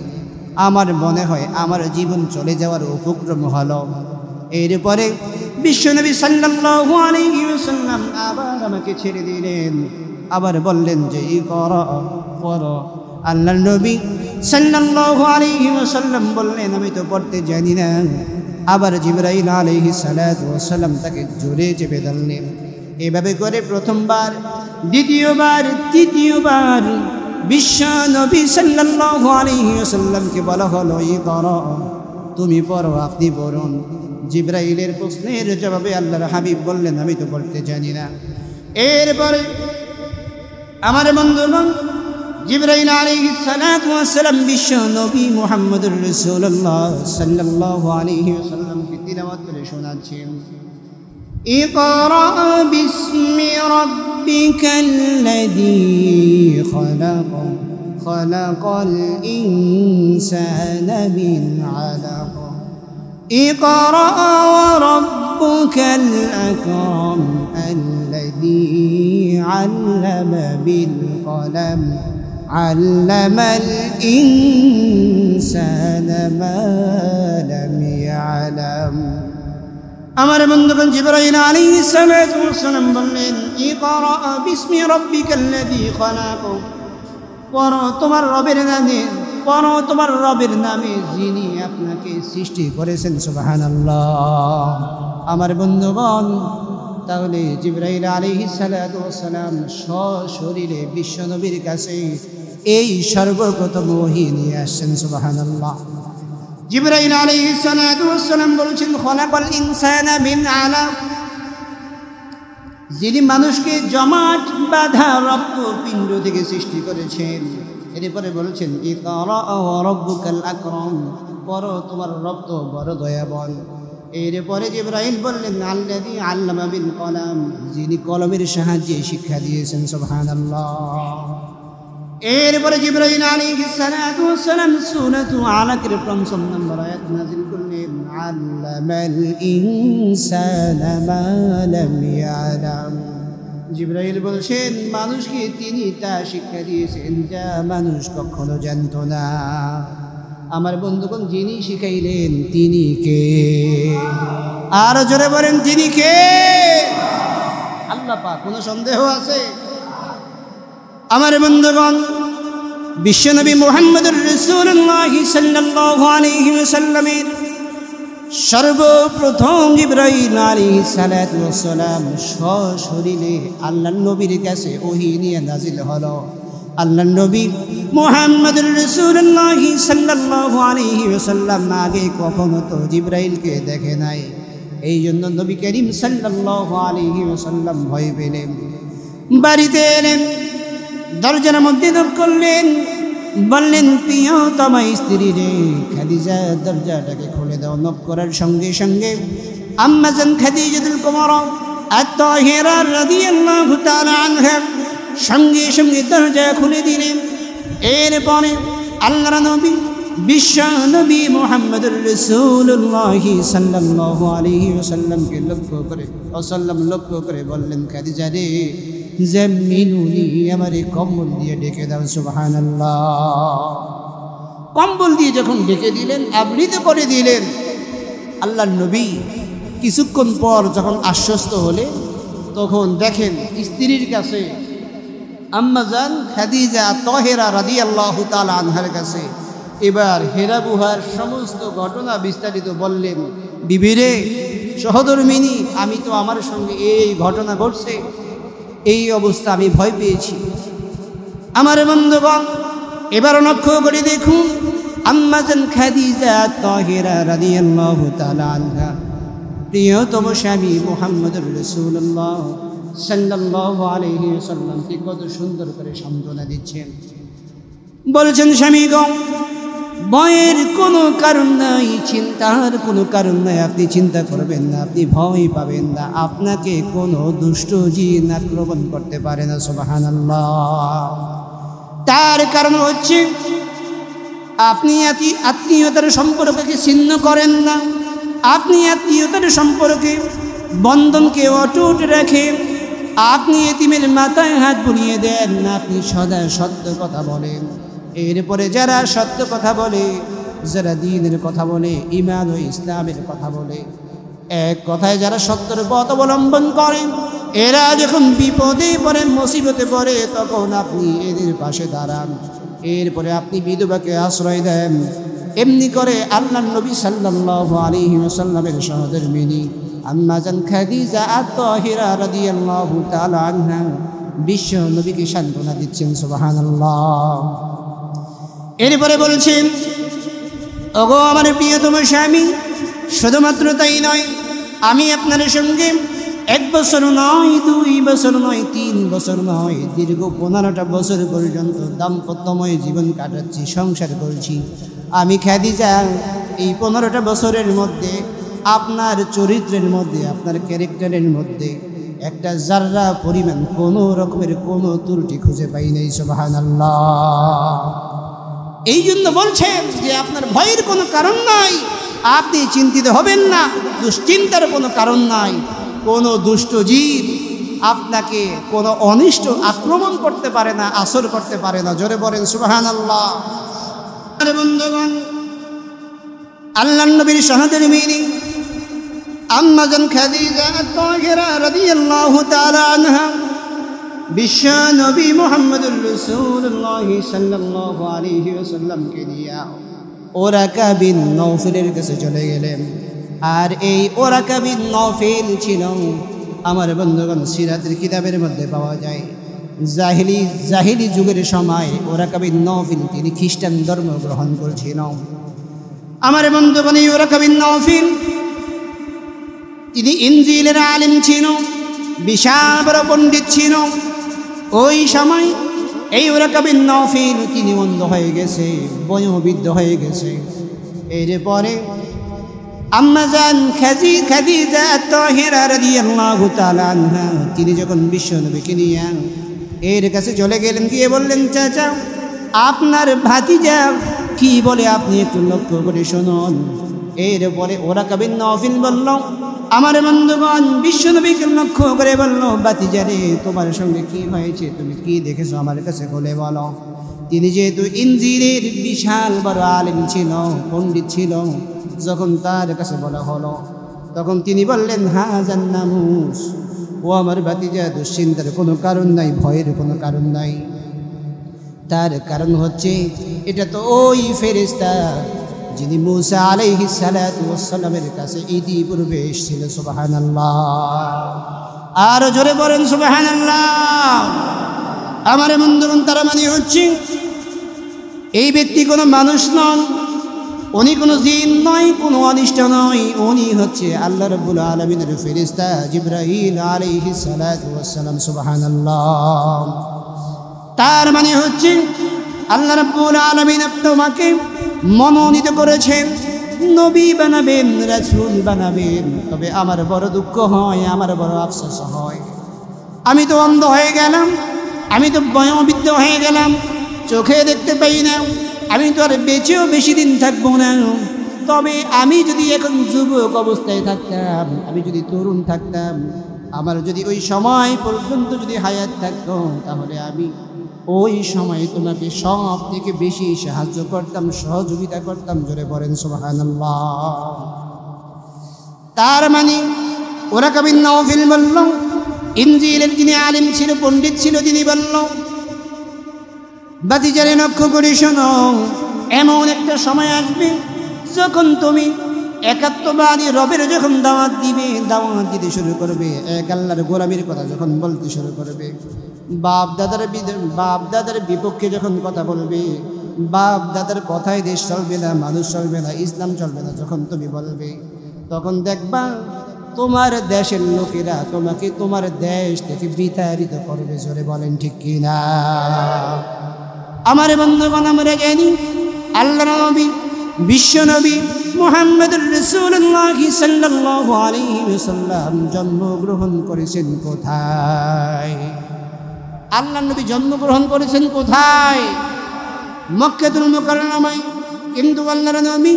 আমার মনে হয় আমার জীবন চলে যাওয়ার উপক্রম হলো। এরপরে বিশ্বনবী সাল্লাল্লাহু আলাইহি ওয়াসাল্লাম আবার আমাকে ছেড়ে দিলেন, আবার বললেন যে ইকরা, পড়ো। আল্লাহর নবী সাল্লাল্লাহু আলাইহি ওয়াসাল্লাম বললেন, আমি তো পড়তে জানি না। আবার জিবরাইল আলাইহিস সালাতু ওয়াস সালাম তাকে জোরে চেপে ধরলেন। এভাবে করে প্রথমবার, দ্বিতীয়বার, তৃতীয়বার বিশ্ব নবী সাল্লাল্লাহু আলাইহি ওয়াসাল্লামকে বলা হলো, ইকরা, তুমি পড়ো, আপনি পড়ুন। জিবরাইলের প্রশ্নের জবাবে আল্লাহর হাবিব বললেন, আমি তো পড়তে জানি না। এরপরে আমার বন্ধুগণ, জিবরাইল আলাইহিস সালাতু ওয়াস সালাম বিশ্ব নবী মুহাম্মদুর রাসূলুল্লাহ সাল্লাল্লাহু আলাইহি ওয়াসাল্লামকে তিলাওয়াত করে শোনাচ্ছেন, ইকরা বিসমি রাব্বিকাল্লাযী খলাক, খলাকাল ইনসানা মিন আলাক, ইকরা ওয়া রাব্বুকাল আকরাম আল্লাযী আল্লামা বিল কলম, আল্লামাল ইনসানা মা লাম ইয়ালাম। আমার বন্ধুগণ, জিবরাইল আলাইহিস সালাতু ওয়াস সালাম বললেন, ইকরা বিসমি রাব্বিকাল্লাযী খলাক, পড়ো তোমার রবের নামে, পড়ো তোমার রবের নামে যিনি আপনাকে সৃষ্টি করেছেন। সুবহানাল্লাহ। আমার বন্ধুগণ, তাহলে জিবরাইল আলাইহিস সালাতু ওয়াস সালাম সশরীরে বিশ্বনবীর কাছে এই সর্বপ্রথম ওহী নিয়ে আসছেন। সুবহানাল্লাহ। জিবরাইল আলাইহিস সালাতু ওয়াস সালাম বলছেন, খলাকাল ইনসানা মিন আলাক, যিনি মানুষকে জমাট বাঁধা রক্তপিণ্ড থেকে সৃষ্টি করেছেন। এরপরে বলেছেন, ইকরা ওয়া রাব্বুকাল আকরাম, পড়ো তোমার রব তো বড় দয়াবান। এরপরে জিবরাইল বললেন, আল্লাযী আল্লামা বিল কলম, যিনি কলমের সাহায্যে শিক্ষা দিয়েছেন। সুবহানাল্লাহ। এরপরে জিবরাইল আলাইহিস সালাতু ওয়াস সালাম সূরাতুল আলাকের ৫ম নম্বর আয়াত নাযিল করলেন, আল্লামাল ইনসানা মা লাম ইয়ালাম। জিবরাইল বলছেন, মানুষকে তিনি তা শিক্ষা দিয়েছেন যা মানুষ কখনো জানত না। আমার বন্ধুগণ, যিনি শিখাইলেন তিনি কে? আরো জোরে বলেন, তিনি কে? আল্লাহ পাক। কোনো সন্দেহ আছে? আমার বন্ধুগণ, বিশ্বনবী মুহাম্মদুর রাসূলুল্লাহ সাল্লাল্লাহু আলাইহি ওয়াসাল্লামের সর্বপ্রথম জিবরাইল আলাইহিস সালাতু ওয়াস সালাম সশরীরে আল্লাহর নবীর কাছে ওহী নিয়ে নাজিল হলো। আল্লাহর নবী মুহাম্মদুর রাসূলুল্লাহ সাল্লাল্লাহু আলাইহি ওয়াসাল্লাম আগে কখনো তো জিবরাইলকে দেখে নাই। এই জন্য নবী করিম সাল্লাল্লাহু আলাইহি ওয়াসাল্লাম ভয় পেলেন। বাড়িতে এলেন, দরজার মধ্যে নক করলেন, বললেন, প্রিয়তমা স্ত্রী রে খাদিজা, দরজাটাকে খুলে দাও। নক করার সঙ্গে সঙ্গে আম্মা জান খাদিজাতুল কুবরা আত-তাহিরা রাদিয়াল্লাহু তাআলা আনহা সঙ্গে সঙ্গে দরজা খুলে দিলেন। এরপরে আল্লাহর নবী বিশ্ব নবী মুহাম্মদুর রাসূলুল্লাহ সাল্লাল্লাহু আলাইহি ওয়াসাল্লামকে লক্ষ্য করে বললেন, খাদিজা রে, জাম্মিলুনি, আমারে কম্বল দিয়ে ঢেকে দাও। সুবহানাল্লাহ। কম্বল দিয়ে যখন ঢেকে দিলেন, আবৃত করে দিলেন, আল্লাহর নবী কিছুক্ষণ পর যখন আশ্বস্ত হলেন, তখন দেখেন স্ত্রীর কাছে আম্মা জান খাদিজা তাহেরা রাদিয়াল্লাহু তাআলা আনহার কাছে এবার হেরা গুহার সমস্ত ঘটনা বিস্তারিত বললেন। বিবিরে, সহধর্মিনী, আমি তো আমার সঙ্গে এই ঘটনা ঘটছে, এই অবস্থা, আমি ভয় পেয়েছি। আমার বন্ধুগণ, এবার লক্ষ্য করে দেখুন, আম্মা জান খাদিজা তাহেরা রাদিয়াল্লাহু তাআলা আনহা প্রিয়তম স্বামী মুহাম্মদুর রাসূলুল্লাহ সাল্লাল্লাহু আলাইহি ওয়াসাল্লামকে কত সুন্দর করে সান্ত্বনা দিচ্ছেন। বলছেন, স্বামীগণ, ভয়ের কোনো কারণ নাই, চিন্তার কোনো কারণ নাই। আপনি চিন্তা করবেন না, আপনি ভয় পাবেন না, আপনাকে কোনো দুষ্ট জিন আক্রমণ করতে পারে না। সুবহানাল্লাহ। তার কারণ হচ্ছে আপনি আত্মীয়তার সম্পর্ককে ছিন্ন করেন না, আপনি আত্মীয়তার সম্পর্কে বন্ধনকে অটুট রাখেন, আপনি এতিমের মাথায় হাত বুলিয়ে দেন না, আপনি সদা সত্য কথা বলেন। এরপরে যারা সত্য কথা বলে, যারা দ্বীনের কথা বলে, ঈমান ও ইসলামের কথা বলে, এক কথায় যারা সত্যের পথ অবলম্বন করে, এরা যখন বিপদে পড়ে, মুসিবতে পড়ে, তখন আপনি এদের পাশে দাঁড়ান। এরপরে আপনি বিধবাকে আশ্রয় দেন। এমনি করে আল্লাহর নবী সাল্লাল্লাহু আলাইহি ওয়াসাল্লামের সহধর্মিনী আম্মা জান খাদিজা আত-তাহিরা রাদিয়াল্লাহু তাআলা আনহা বিশ্ব নবীকে সান্ত্বনা দিচ্ছেন। সুবহানাল্লাহ। এরপরে বলছেন, ওগো আমার প্রিয়তম স্বামী, শুধুমাত্র তাই নয়, আমি আপনার সঙ্গে 1 বছর নয়, 2 বছর নয়, 3 বছর নয়, দীর্ঘ 15টা বছর পর্যন্ত দাম্পত্যময় জীবন কাটাচ্ছি, সংসার করছি। আমি খাদিজা এই 15টা বছরের মধ্যে আপনার চরিত্রের মধ্যে, আপনার ক্যারেক্টারের মধ্যে একটা জাররা পরিমাণ কোনো রকমের কোনো ত্রুটি খুঁজে পাই নাই। সুবহানাল্লাহ। এই জন্য বলছেন যে আপনার ভয়ের কোনো কারণ নাই, আপনি চিন্তিত হবেন না, দুশ্চিন্তার কোনো কারণ নাই। কোনো দুষ্ট জীব আপনাকে কোনো অনিষ্ট আক্রমণ করতে পারে না, আসর করতে পারে না। জোরে বলেন সুবহানাল্লাহ। আরে বন্ধুগণ, আল্লাহর নবীর সহধর্মিনী আম্মা জান খাদিজা আত-তাহিরা রাদিয়াল্লাহু তাআলা আনহা বিশ্ব নবী মুহাম্মদুর রাসূলুল্লাহ সাল্লাল্লাহু আলাইহি ওয়াসাল্লামকে নিয়ে ওরাকা বিন নওফলের কাছে চলে গেলেন। আর এই ওরাকা বিন নওফল ছিল, আমার বন্ধুগণ, সিরাতের কিতাবের মধ্যে পাওয়া যায়, জাহিলি যুগের সময় ওরাকা বিন নওফল তিনি খ্রিস্টান ধর্ম গ্রহণ করেছিলেন। আমার বন্ধুগণ, এই ওরাকা বিন নওফল তিনি ইনজিলের আলিম ছিল, বিশাল বড় পণ্ডিত ছিল। ওই সময় এই ওরাকা বিন নওফল তিনি অন্ধ হয়ে গেছে, বয়োবৃদ্ধ হয়ে গেছে। এরপরে আম্মা জান খাদিজা আত-তাহিরা রাদিয়াল্লাহু তাআলা আনহা তিনি যখন বিশ্ব নবীকে নিয়ে এর কাছে চলে গেলেন, গিয়ে বললেন, চাচা আপনার ভাতিজা কি বলে আপনি একটু লক্ষ্য করে শুনুন। এরপরে ওরাকা বিন নওফল বলল, আমার বন্ধুগণ, বিশ্ব নবীকে লক্ষ্য করে বলল, ভাতিজা রে, তোমার সঙ্গে কি হয়েছে, তুমি কি দেখেছো আমার কাছে বলে বলো। তিনি যেহেতু ইনজিলের বিশাল বড় আলিম ছিল, পণ্ডিত ছিল, যখন তার কাছে বলা হলো তখন তিনি বললেন, হাযান নামুস, ও আমার ভাতিজা, দুশ্চিন্তার কোনো কারণ নাই, ভয়ের কোনো কারণ নাই। তার কারণ হচ্ছে এটা তো ওই ফেরেশতা যিনি মূসা আলাইহিস সালাতু ওয়াস সালামের কাছে ইতিপূর্বে এসেছিল। সুবহানাল্লাহ। আর জোরে বলেন সুবহানাল্লাহ। আমার বন্ধুগণ, তার মানে হচ্ছে এই ব্যক্তি কোনো মানুষ নন, উনি কোনো জিন নয়, কোনো অনিষ্ট নয়, উনি হচ্ছে আল্লাহ রাব্বুল আলামিনের ফেরেশতা জিবরাইল আলাইহিস সালাতু ওয়াস সালাম। সুবহানাল্লাহ। তার মানে হচ্ছে আল্লাহ রাব্বুল আলামিন তোমাকে মনোনীত করেছেন, নবী বানাবেন, রাসূল বানাবেন। তবে আমার বড় দুঃখ হয়, আমার বড় আফসোস হয়, আমি তো অন্ধ হয়ে গেলাম, আমি তো বয়োবৃদ্ধ হয়ে গেলাম, চোখে দেখতে পাই না, আমি তো আর বেঁচেও বেশি দিন থাকবো না। তবে আমি যদি এখন যুবক অবস্থায় থাকতাম, আমি যদি তরুণ থাকতাম, আমার যদি ওই সময় পর্যন্ত যদি হায়াত থাকতো, তাহলে আমি ওই সময় তোমাকে সব থেকে বেশি সাহায্য করতাম, সহযোগিতা করতাম। জোরে বলেন সুবহানাল্লাহ। তার মানে ওরাকা বিন নওফল বলল, ইনজিলের যিনি আলিম ছিল, পণ্ডিত ছিল, তিনি বলল, ভাতিজারে লক্ষ্য করে শোনো, এমন একটা সময় আসবে যখন তুমি একাত্মবাদী রবের যখন দাওয়াত দিতে শুরু করবে, এক আল্লাহর গোলামীর কথা যখন বলতে শুরু করবে, বাপ দাদার বিপক্ষে যখন কথা বলবে, বাপ দাদার কথায় দেশ চলবে না, মানুষ চলবে না, ইসলাম চলবে না, যখন তুমি বলবে, তখন দেখবা তোমার দেশের লোকেরা তোমাকে তোমার দেশ থেকে বিতাড়িত করবে। জোরে বলেন ঠিক কিনা? আমার বন্ধুগণ, আমরা জানি আল্লাহর নবী বিশ্বনবী মুহাম্মদুর রাসূলুল্লাহ সাল্লাল্লাহু আলাইহি ওয়াসাল্লাম জন্মগ্রহণ করেছেন কোথায়? আল্লাহর নবী জন্মগ্রহণ করেছেন কোথায়? মক্কাতুল মুকাররমায়। কিন্তু আল্লাহর নবী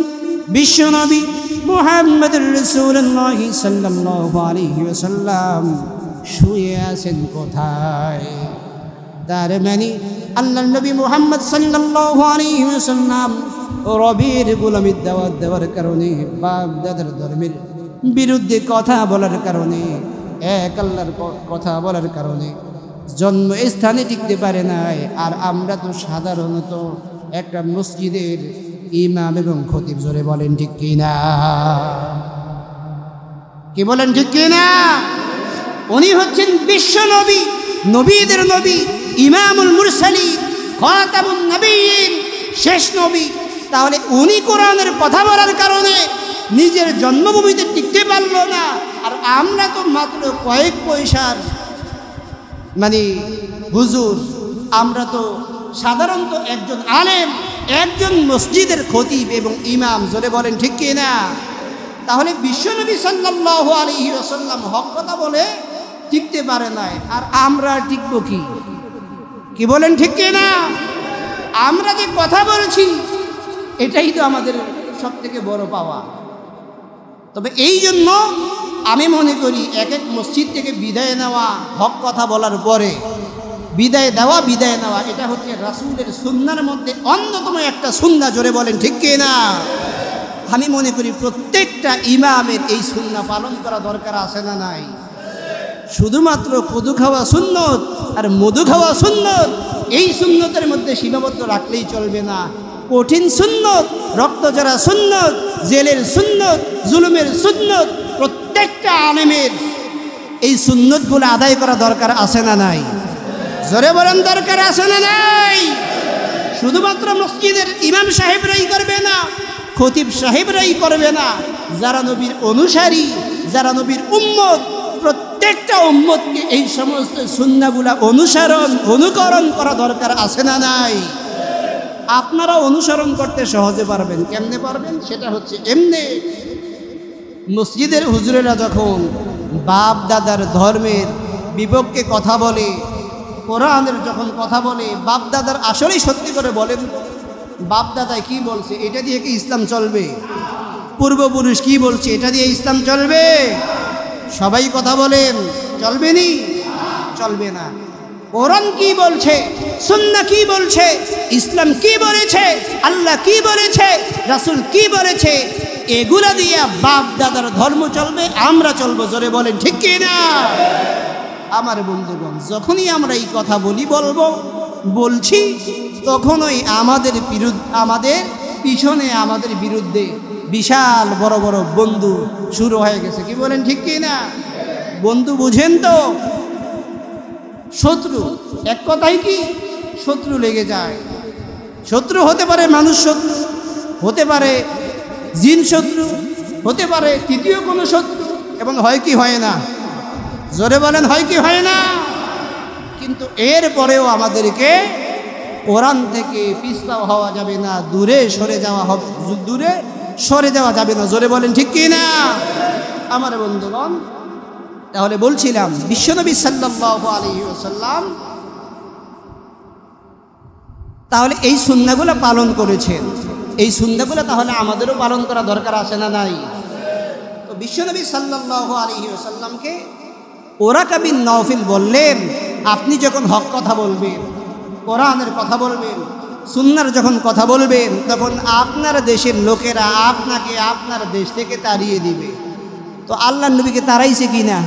বিশ্বনবী মুহাম্মদুর রাসূলুল্লাহ সাল্লাল্লাহু আলাইহি ওয়াসাল্লাম শুয়ে আছেন কোথায়? তার মানে আল্লাহর নবী মুহাম্মদ সাল্লাল্লাহু আলাইহি ওয়াসাল্লাম রবির গোলামির দাওয়াত দেওয়ার কারণে, বাপ দাদার ধর্মের বিরুদ্ধে কথা বলার কারণে, এক আল্লাহর কথা বলার কারণে জন্মস্থানে টিকতে পারে নাই। আর আমরা তো সাধারণত একটা মসজিদের ইমাম এবং খতিব, জোরে বলেন ঠিক কিনা? কি বলেন ঠিক কিনা? উনি হচ্ছেন বিশ্ব নবী, নবীদের নবী, ইমামুল মুরসালিন, খাতামুন নবিয়্যিন, শেষ নবী। তাহলে উনি কোরআনের কথা বলার কারণে নিজের জন্মভূমিতে টিকতে পারল না, আর আমরা তো মাত্র কয়েক পয়সার মানে হুজুর। আমরা তো সাধারণত একজন আলেম, একজন মসজিদের খতিব এবং ইমাম, জোরে বলেন ঠিক কিনা? তাহলে বিশ্বনবী সাল্লাল্লাহু আলাইহি ওয়াসাল্লাম হক কথা বলে টিকতে পারে নাই, আর আমরা টিকবো কি? কি বলেন ঠিক কিনা? আমরা যে কথা বলছি এটাই তো আমাদের সব থেকে বড় পাওয়া। তবে এই জন্য আমি মনে করি এক এক মসজিদ থেকে বিদায় নেওয়া, হক কথা বলার পরে বিদায় নেওয়া, এটা হচ্ছে রাসূলের সুন্নাহর মধ্যে অন্যতম একটা সুন্নাহ, জোরে বলেন ঠিক কিনা? আমি মনে করি প্রত্যেকটা ইমামের এই সুন্নাহ পালন করা দরকার আছে না নাই? শুধুমাত্র কদু খাওয়া সুন্নত আর মধু খাওয়া সুন্নত, এই সুন্নতের মধ্যে সীমাবদ্ধ রাখলেই চলবে না। কঠিন সুন্নত, রক্ত ঝরা সুন্নত, জেলের সুন্নত, জুলুমের সুন্নত, প্রত্যেকটা আলেমের এই সুন্নতগুলো আদায় করা দরকার আছে না নাই? জোরে বলেন দরকার আছে না নাই? শুধুমাত্র মসজিদের ইমাম সাহেবরাই করবে না, খতিব সাহেবরাই করবে না, যারা নবীর অনুসারী, যারা নবীর উম্মত, প্রত্যেকটা উম্মতকে এই সমস্ত সুন্নাহগুলা অনুকরণ করা দরকার আছে না নাই? আপনারা অনুসরণ করতে সহজে পারবেন। কেমনে পারবেন? সেটা হচ্ছে এমনি, মসজিদের হুজুরেরা যখন বাপ দাদার ধর্মের বিপক্ষে কথা বলে, কোরআনের যখন কথা বলে, বাপ দাদার আসলেই সত্যি করে বলেন, বাপ দাদায় কি বলছে এটা দিয়ে কি ইসলাম চলবে? পূর্বপুরুষ কি বলছে এটা দিয়ে ইসলাম চলবে? সবাই কথা বলেন, চলবে নি? চলবে না। কোরআন কি বলছে, সুন্নাহ কি বলছে, ইসলাম কি বলেছে, আল্লাহ কি বলেছে, রাসূল কি বলেছে, এগুলা দিয়ে বাপ দাদার ধর্ম চলবে, আমরা চলবো। জোরে বলেন ঠিক কি না? আমার বন্ধুগণ, যখনই আমরা এই কথা বলছি তখনই আমাদের পিছনে আমাদের বিরুদ্ধে বিশাল বড় বড় বন্ধু শুরু হয়ে গেছে। কি বলেন ঠিক কি না? বন্ধু বুঝেন তো? শত্রু, এক কথাই কি শত্রু লেগে যায়। শত্রু হতে পারে মানুষ শত্রু, হতে পারে জিন শত্রু, হতে পারে তৃতীয় কোনো শত্রু, এবং হয় কি হয় না? জোরে বলেন, হয় কি হয় না? কিন্তু এর পরেও আমাদেরকে কোরআন থেকে পিছপা হওয়া যাবে না, দূরে সরে যাওয়া যাবে না। জোরে বলেন ঠিক কি না? আমার বন্ধুগণ, তাহলে বলছিলাম বিশ্বনবী সাল্লাল্লাহু আলাইহি ওয়াসাল্লাম তাহলে এই সুন্নাহগুলো পালন করেছেন। এই সুন্নাহগুলো তাহলে আমাদেরও পালন করা দরকার আছে না নাই? তো বিশ্বনবী সাল্লাল্লাহু আলাইহি ওয়াসাল্লামকে ওরাকা বিন নওফল বললেন, আপনি যখন হক কথা বলবেন, কোরআনের কথা বলবেন, সুন্নাহর যখন কথা বলবেন, তখন আপনার দেশের লোকেরা আপনাকে আপনার দেশ থেকে তাড়িয়ে দিবে। তো আল্লাহর নবীকে তাড়াইছে কিনা?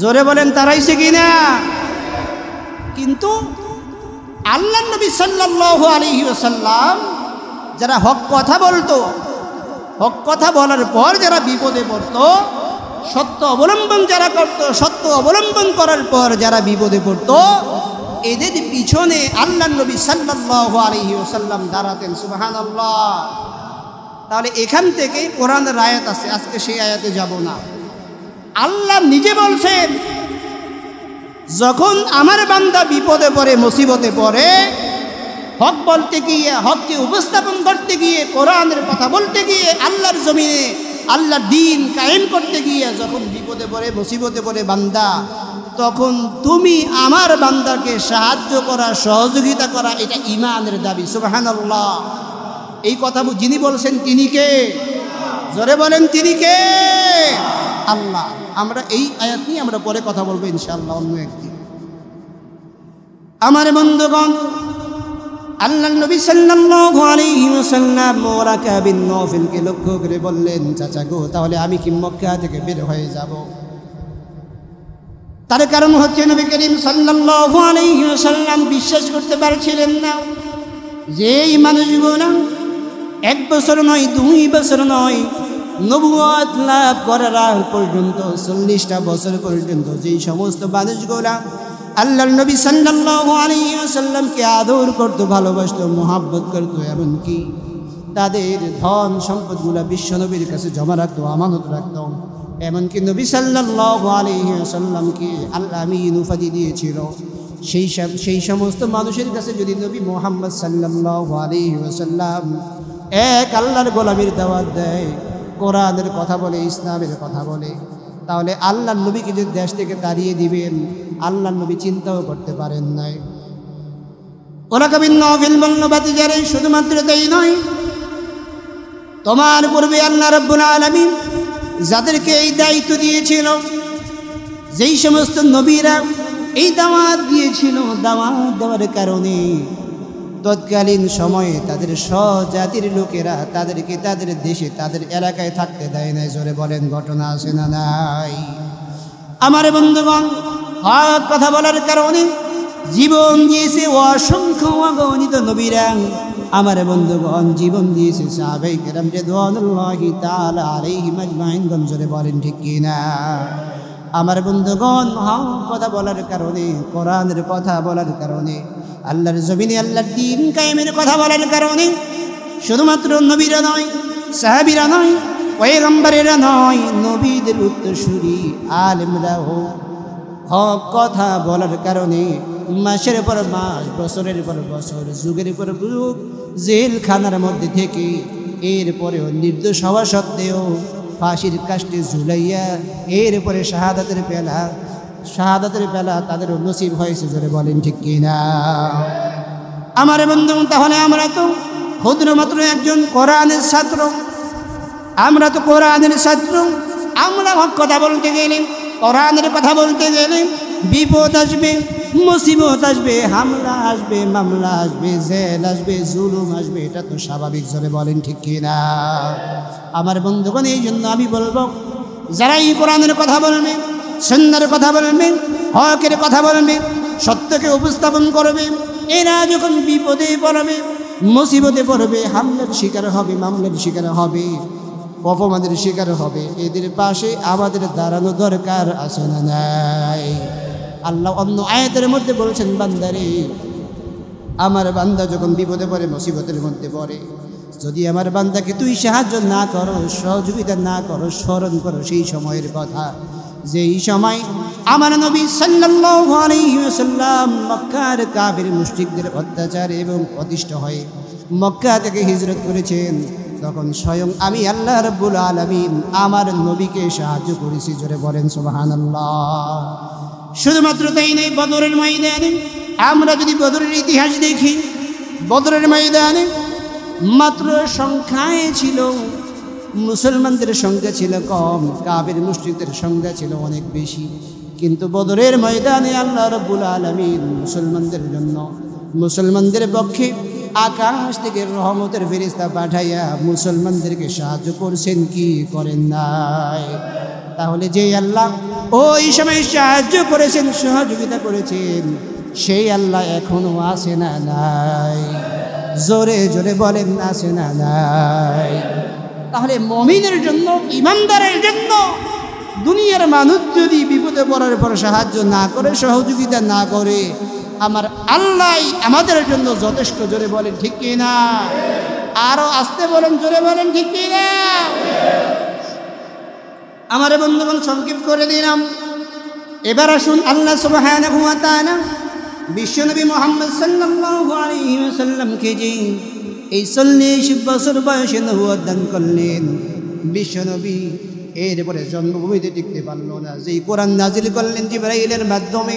জোরে বলেন, তাড়াইছে কিনা? কিন্তু আল্লাহর নবী সাল্লাল্লাহু আলাইহি ওয়াসাল্লাম যারা হক কথা বলতো, হক কথা বলার পর যারা বিপদে পড়তো, সত্য অবলম্বন যারা করত, সত্য অবলম্বন করার পর যারা বিপদে পড়তো, এদের পিছনে আল্লাহর নবী সাল্লাল্লাহু আলাইহি ওয়াসাল্লাম দাঁড়াতেন। সুবহানাল্লাহ। তাহলে এখান থেকে কোরআনের আয়াত আছে, আজকে সেই আয়াতে যাব না। আল্লাহ নিজে বলছেন, যখন আমার বান্দা বিপদে পড়ে, মুসিবতে পড়ে, হক বলতে গিয়ে, হককে উপস্থাপন করতে গিয়ে, কোরআনের কথা বলতে গিয়ে, আল্লাহর জমিনে আল্লাহর দ্বীন কায়েম করতে গিয়ে যখন বিপদে পড়ে, মুসিবতে পড়ে বান্দা, তখন তুমি আমার বান্দাকে সাহায্য করা, সহযোগিতা করা, এটা ঈমানের দাবি। সুবহানাল্লাহ। এই কথা যিনি বলছেন তিনি কে? জোরে বলেন তিনি কে? আল্লাহ। আমরা এই আয়াত নিয়ে আমরা পরে কথা বলবো ইনশাআল্লাহ অন্য একদিন। আমার বন্ধুগণ, আল্লাহর নবী সাল্লাল্লাহু আলাইহি ওয়াসাল্লাম ওয়ারাকা বিন নওফলকে লক্ষ্য করে বললেন, চাচা গো, তাহলে আমি কি মক্কা থেকে বের হয়ে যাব? তার কারণ হচ্ছে নবী করিম সাল্লাল্লাহু আলাইহি ওয়াসাল্লাম বিশ্বাস করতে পারছিলেন না যে এই মানুষগুলো 1 বছর নয়, 2 বছর নয়, নবুয়ত লাভ করার আগ পর্যন্ত 40টা বছর পর্যন্ত যেই সমস্ত মানুষগুলা আল্লাহর নবী সাল্লাল্লাহু আলাইহি ওয়াসাল্লামকে আদর করত, ভালোবাসত, মোহাব্বত করত, এমনকি তাদের ধন সম্পদগুলা বিশ্বনবীর কাছে জমা রাখত, আমানত রাখত। এমনকি নবী সাল্লাল্লাহু আলাইহি ওয়াসাল্লামকে আল্লাহ আমিন উপাধি দিয়েছিল। সেই সমস্ত মানুষের কাছে যদি নবী মুহাম্মদ সাল্লাল্লাহু আলাইহি ওয়াসাল্লাম এক আল্লাহর গোলামীর দাওয়াত দেয়, কোরআনের কথা বলে, ইসলামের কথা বলে, তাহলে আল্লাহর নবীকে যে দেশ থেকে তাড়িয়ে দিবেন আল্লাহর নবী চিন্তাও করতে পারেন নাই। ওয়ারাকা বিন নওফল বলল, বাতিজারে, শুধুমাত্র তাই নয়, তোমার পূর্বে আল্লাহ রাব্বুল আলামিন যাদেরকে এই দায়িত্ব দিয়েছিল, যেই সমস্ত নবীরা এই দাওয়াত দিয়েছিল, দাওয়াত দেওয়ার কারণে তৎকালীন সময়ে তাদের স্বজাতির লোকেরা তাদেরকে তাদের দেশে, তাদের এলাকায় থাকতে দেয় নাই। জোরে বলেন, ঘটনা আছে না নাই? আমার বন্ধুগণ, হক কথা বলার কারণে জীবন দিয়েছে অসংখ্য অগণিত নবীরা। আমার বন্ধুগণ, জীবন দিয়েছে সাহাবায়ে কেরাম রিদওয়ানুল্লাহি তাআলা আলাইহিম আজমাইন। জোরে বলেন ঠিক কিনা? আমার বন্ধুগণ, হক কথা বলার কারণে, কোরআনের কথা বলার কারণে, আল্লাহর জমিনে আল্লাহর দ্বীন কায়েমের কথা বলার কারণে শুধুমাত্র নবীরা নয়, সাহাবীরা নয়, পয়গম্বরেরা নয়, নবীদের উত্তরসূরি আলেমরাও হক কথা বলার কারণে মাসের পর মাস, বছরের পর বছর, যুগের পর যুগ জেলখানার মধ্যে থেকে এরপরেও নির্দোষ হওয়া সত্ত্বেও ফাঁসির কাষ্টে ঝুলাইয়া এরপরে শাহাদাতের পেলা তাদের নসিব হয়েছে। জোরে বলেন ঠিক কিনা? আমার বন্ধু, তাহলে আমরা তো ক্ষুদ্রমাত্র একজন কোরআনের ছাত্র, আমরা তো কোরআনের ছাত্র। আমরা হক কথা বলতে গেলে, কোরআনের কথা বলতে গেলে বিপদ আসবে, মুসিবত আসবে, হামলা আসবে, মামলা আসবে, জেল আসবে, জুলুম আসবে, এটা তো স্বাভাবিক। জোরে বলেন ঠিক কিনা? আমার বন্ধুগণ, এই জন্য আমি বলবো, যারা এই কোরআনের কথা বলবে, সুন্নাহর কথা বলবে, হকের কথা বলবে, সত্যকে উপস্থাপন করবে, এরা যখন বিপদে পড়বে, মুসিবতে পড়বে, হামলার শিকার হবে, মামলার শিকার হবে, অপমানের শিকার হবে, এদের পাশে আমাদের দাঁড়ানো দরকার আছে না নাই? আল্লাহ অন্য আয়াতের মধ্যে বলছেন, বান্দারে, আমার বান্দা যখন বিপদে পড়ে, মুসিবতের মধ্যে পড়ে, যদি আমার বান্দাকে তুই সাহায্য না করো, সহযোগিতা না করো, স্মরণ করো সেই সময়ের কথা, যেই সময় আমার নবী সাল্লাল্লাহু আলাইহি ওয়াসাল্লাম মক্কার কাফির মুশরিকদের অত্যাচার এবং অতিষ্ঠ হয়ে মক্কা থেকে হিজরত করেছেন। তখন স্বয়ং আমি আল্লাহ রাব্বুল আলামিন আমার নবীকে সাহায্য করেছি। জোরে বলেন সুবহানাল্লাহ। শুধুমাত্র তাই নয়, বদরের ময়দানে আমরা যদি বদরের ইতিহাস দেখি, বদরের ময়দানে মাত্র সংখ্যায় ছিল, মুসলমানদের সংখ্যা ছিল কম, কাফির মুশরিকদের সংখ্যা ছিল অনেক বেশি। কিন্তু বদরের ময়দানে আল্লাহ রাব্বুল আলামিন মুসলমানদের জন্য, মুসলমানদের পক্ষে আকাশ থেকে রহমতের ফেরেশতা পাঠাইয়া মুসলমানদেরকে সাহায্য করছেন কি করেন নাই? তাহলে যে আল্লাহ ওই সময় সাহায্য করেছেন, সহযোগিতা করেছেন, সেই আল্লাহ এখনো আছে না নাই? জোরে জোরে বলেন, আছে না নাই? তাহলে মুমিনের জন্য, ইমানদারের জন্য দুনিয়ার মানুষ যদি বিপদে পড়ার পর সাহায্য না করে, সহযোগিতা না করে, আমার আল্লাহ আমাদের জন্য যথেষ্ট। জোরে বলেন ঠিক কিনা? আরো আসতে বলেন, জোরে বলেন ঠিক কিনা? আমার বন্ধুগণ, সংক্ষেপ করে দিলাম। এবার আসুন, আল্লাহ সুবহানাহু ওয়া তাআলা বিশ্বনবী মুহাম্মদ সাল্লাল্লাহু আলাইহি ওয়াসাল্লামকে যে এই 40 বছর বয়সে নবুয়ত দান করলেন, বিশ্বনবী এরপরে জন্মভূমিতে টিকতে পারল না। যেই কোরআন নাজিল করলেন জিবরাইলের মাধ্যমে,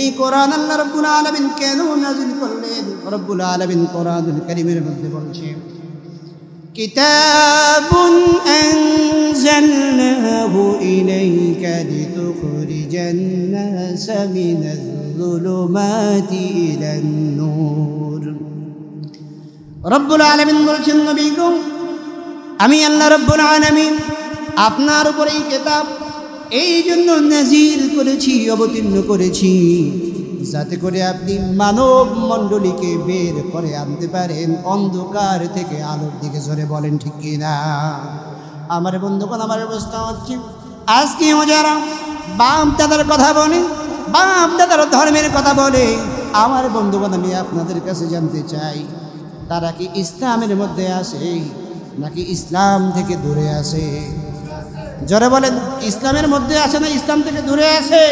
এই কোরআন আল্লাহ রাব্বুল আলামিন কেন নাজিল করলেন? রব্বুল আলামিন কোরআনুল কারীমের মধ্যে বলছেন, কিতাবুন আনজালনাহু ইলাইকা লিতুখরিজান নাসা মিনাজ যুলুমাতি ইলান নূর। রব্বুল আলামিন বলছেন, নবী গো, আমি আল্লাহ রাব্বুল আলামিন আপনার উপর এই কিতাব এই জন্য নাজিল করেছি, অবতীর্ণ করেছি, যাতে করে আপনি মানব মণ্ডলীকে বের করে আনতে পারেন অন্ধকার থেকে আলোর দিকে। জোরে বলেন ঠিক কিনা? আমার বন্ধুগণ, আমার অবস্থা হচ্ছে আজকে যারা বাপ দাদার কথা বলে, বাপ দাদার ধর্মের কথা বলে, আমার বন্ধুগণ আমি আপনাদের কাছে জানতে চাই, তারা কি ইসলামের মধ্যে আসে নাকি ইসলাম থেকে দূরে আসে? জোরে বলেন, ইসলামের মধ্যে আসে না ইসলাম থেকে দূরে আসে?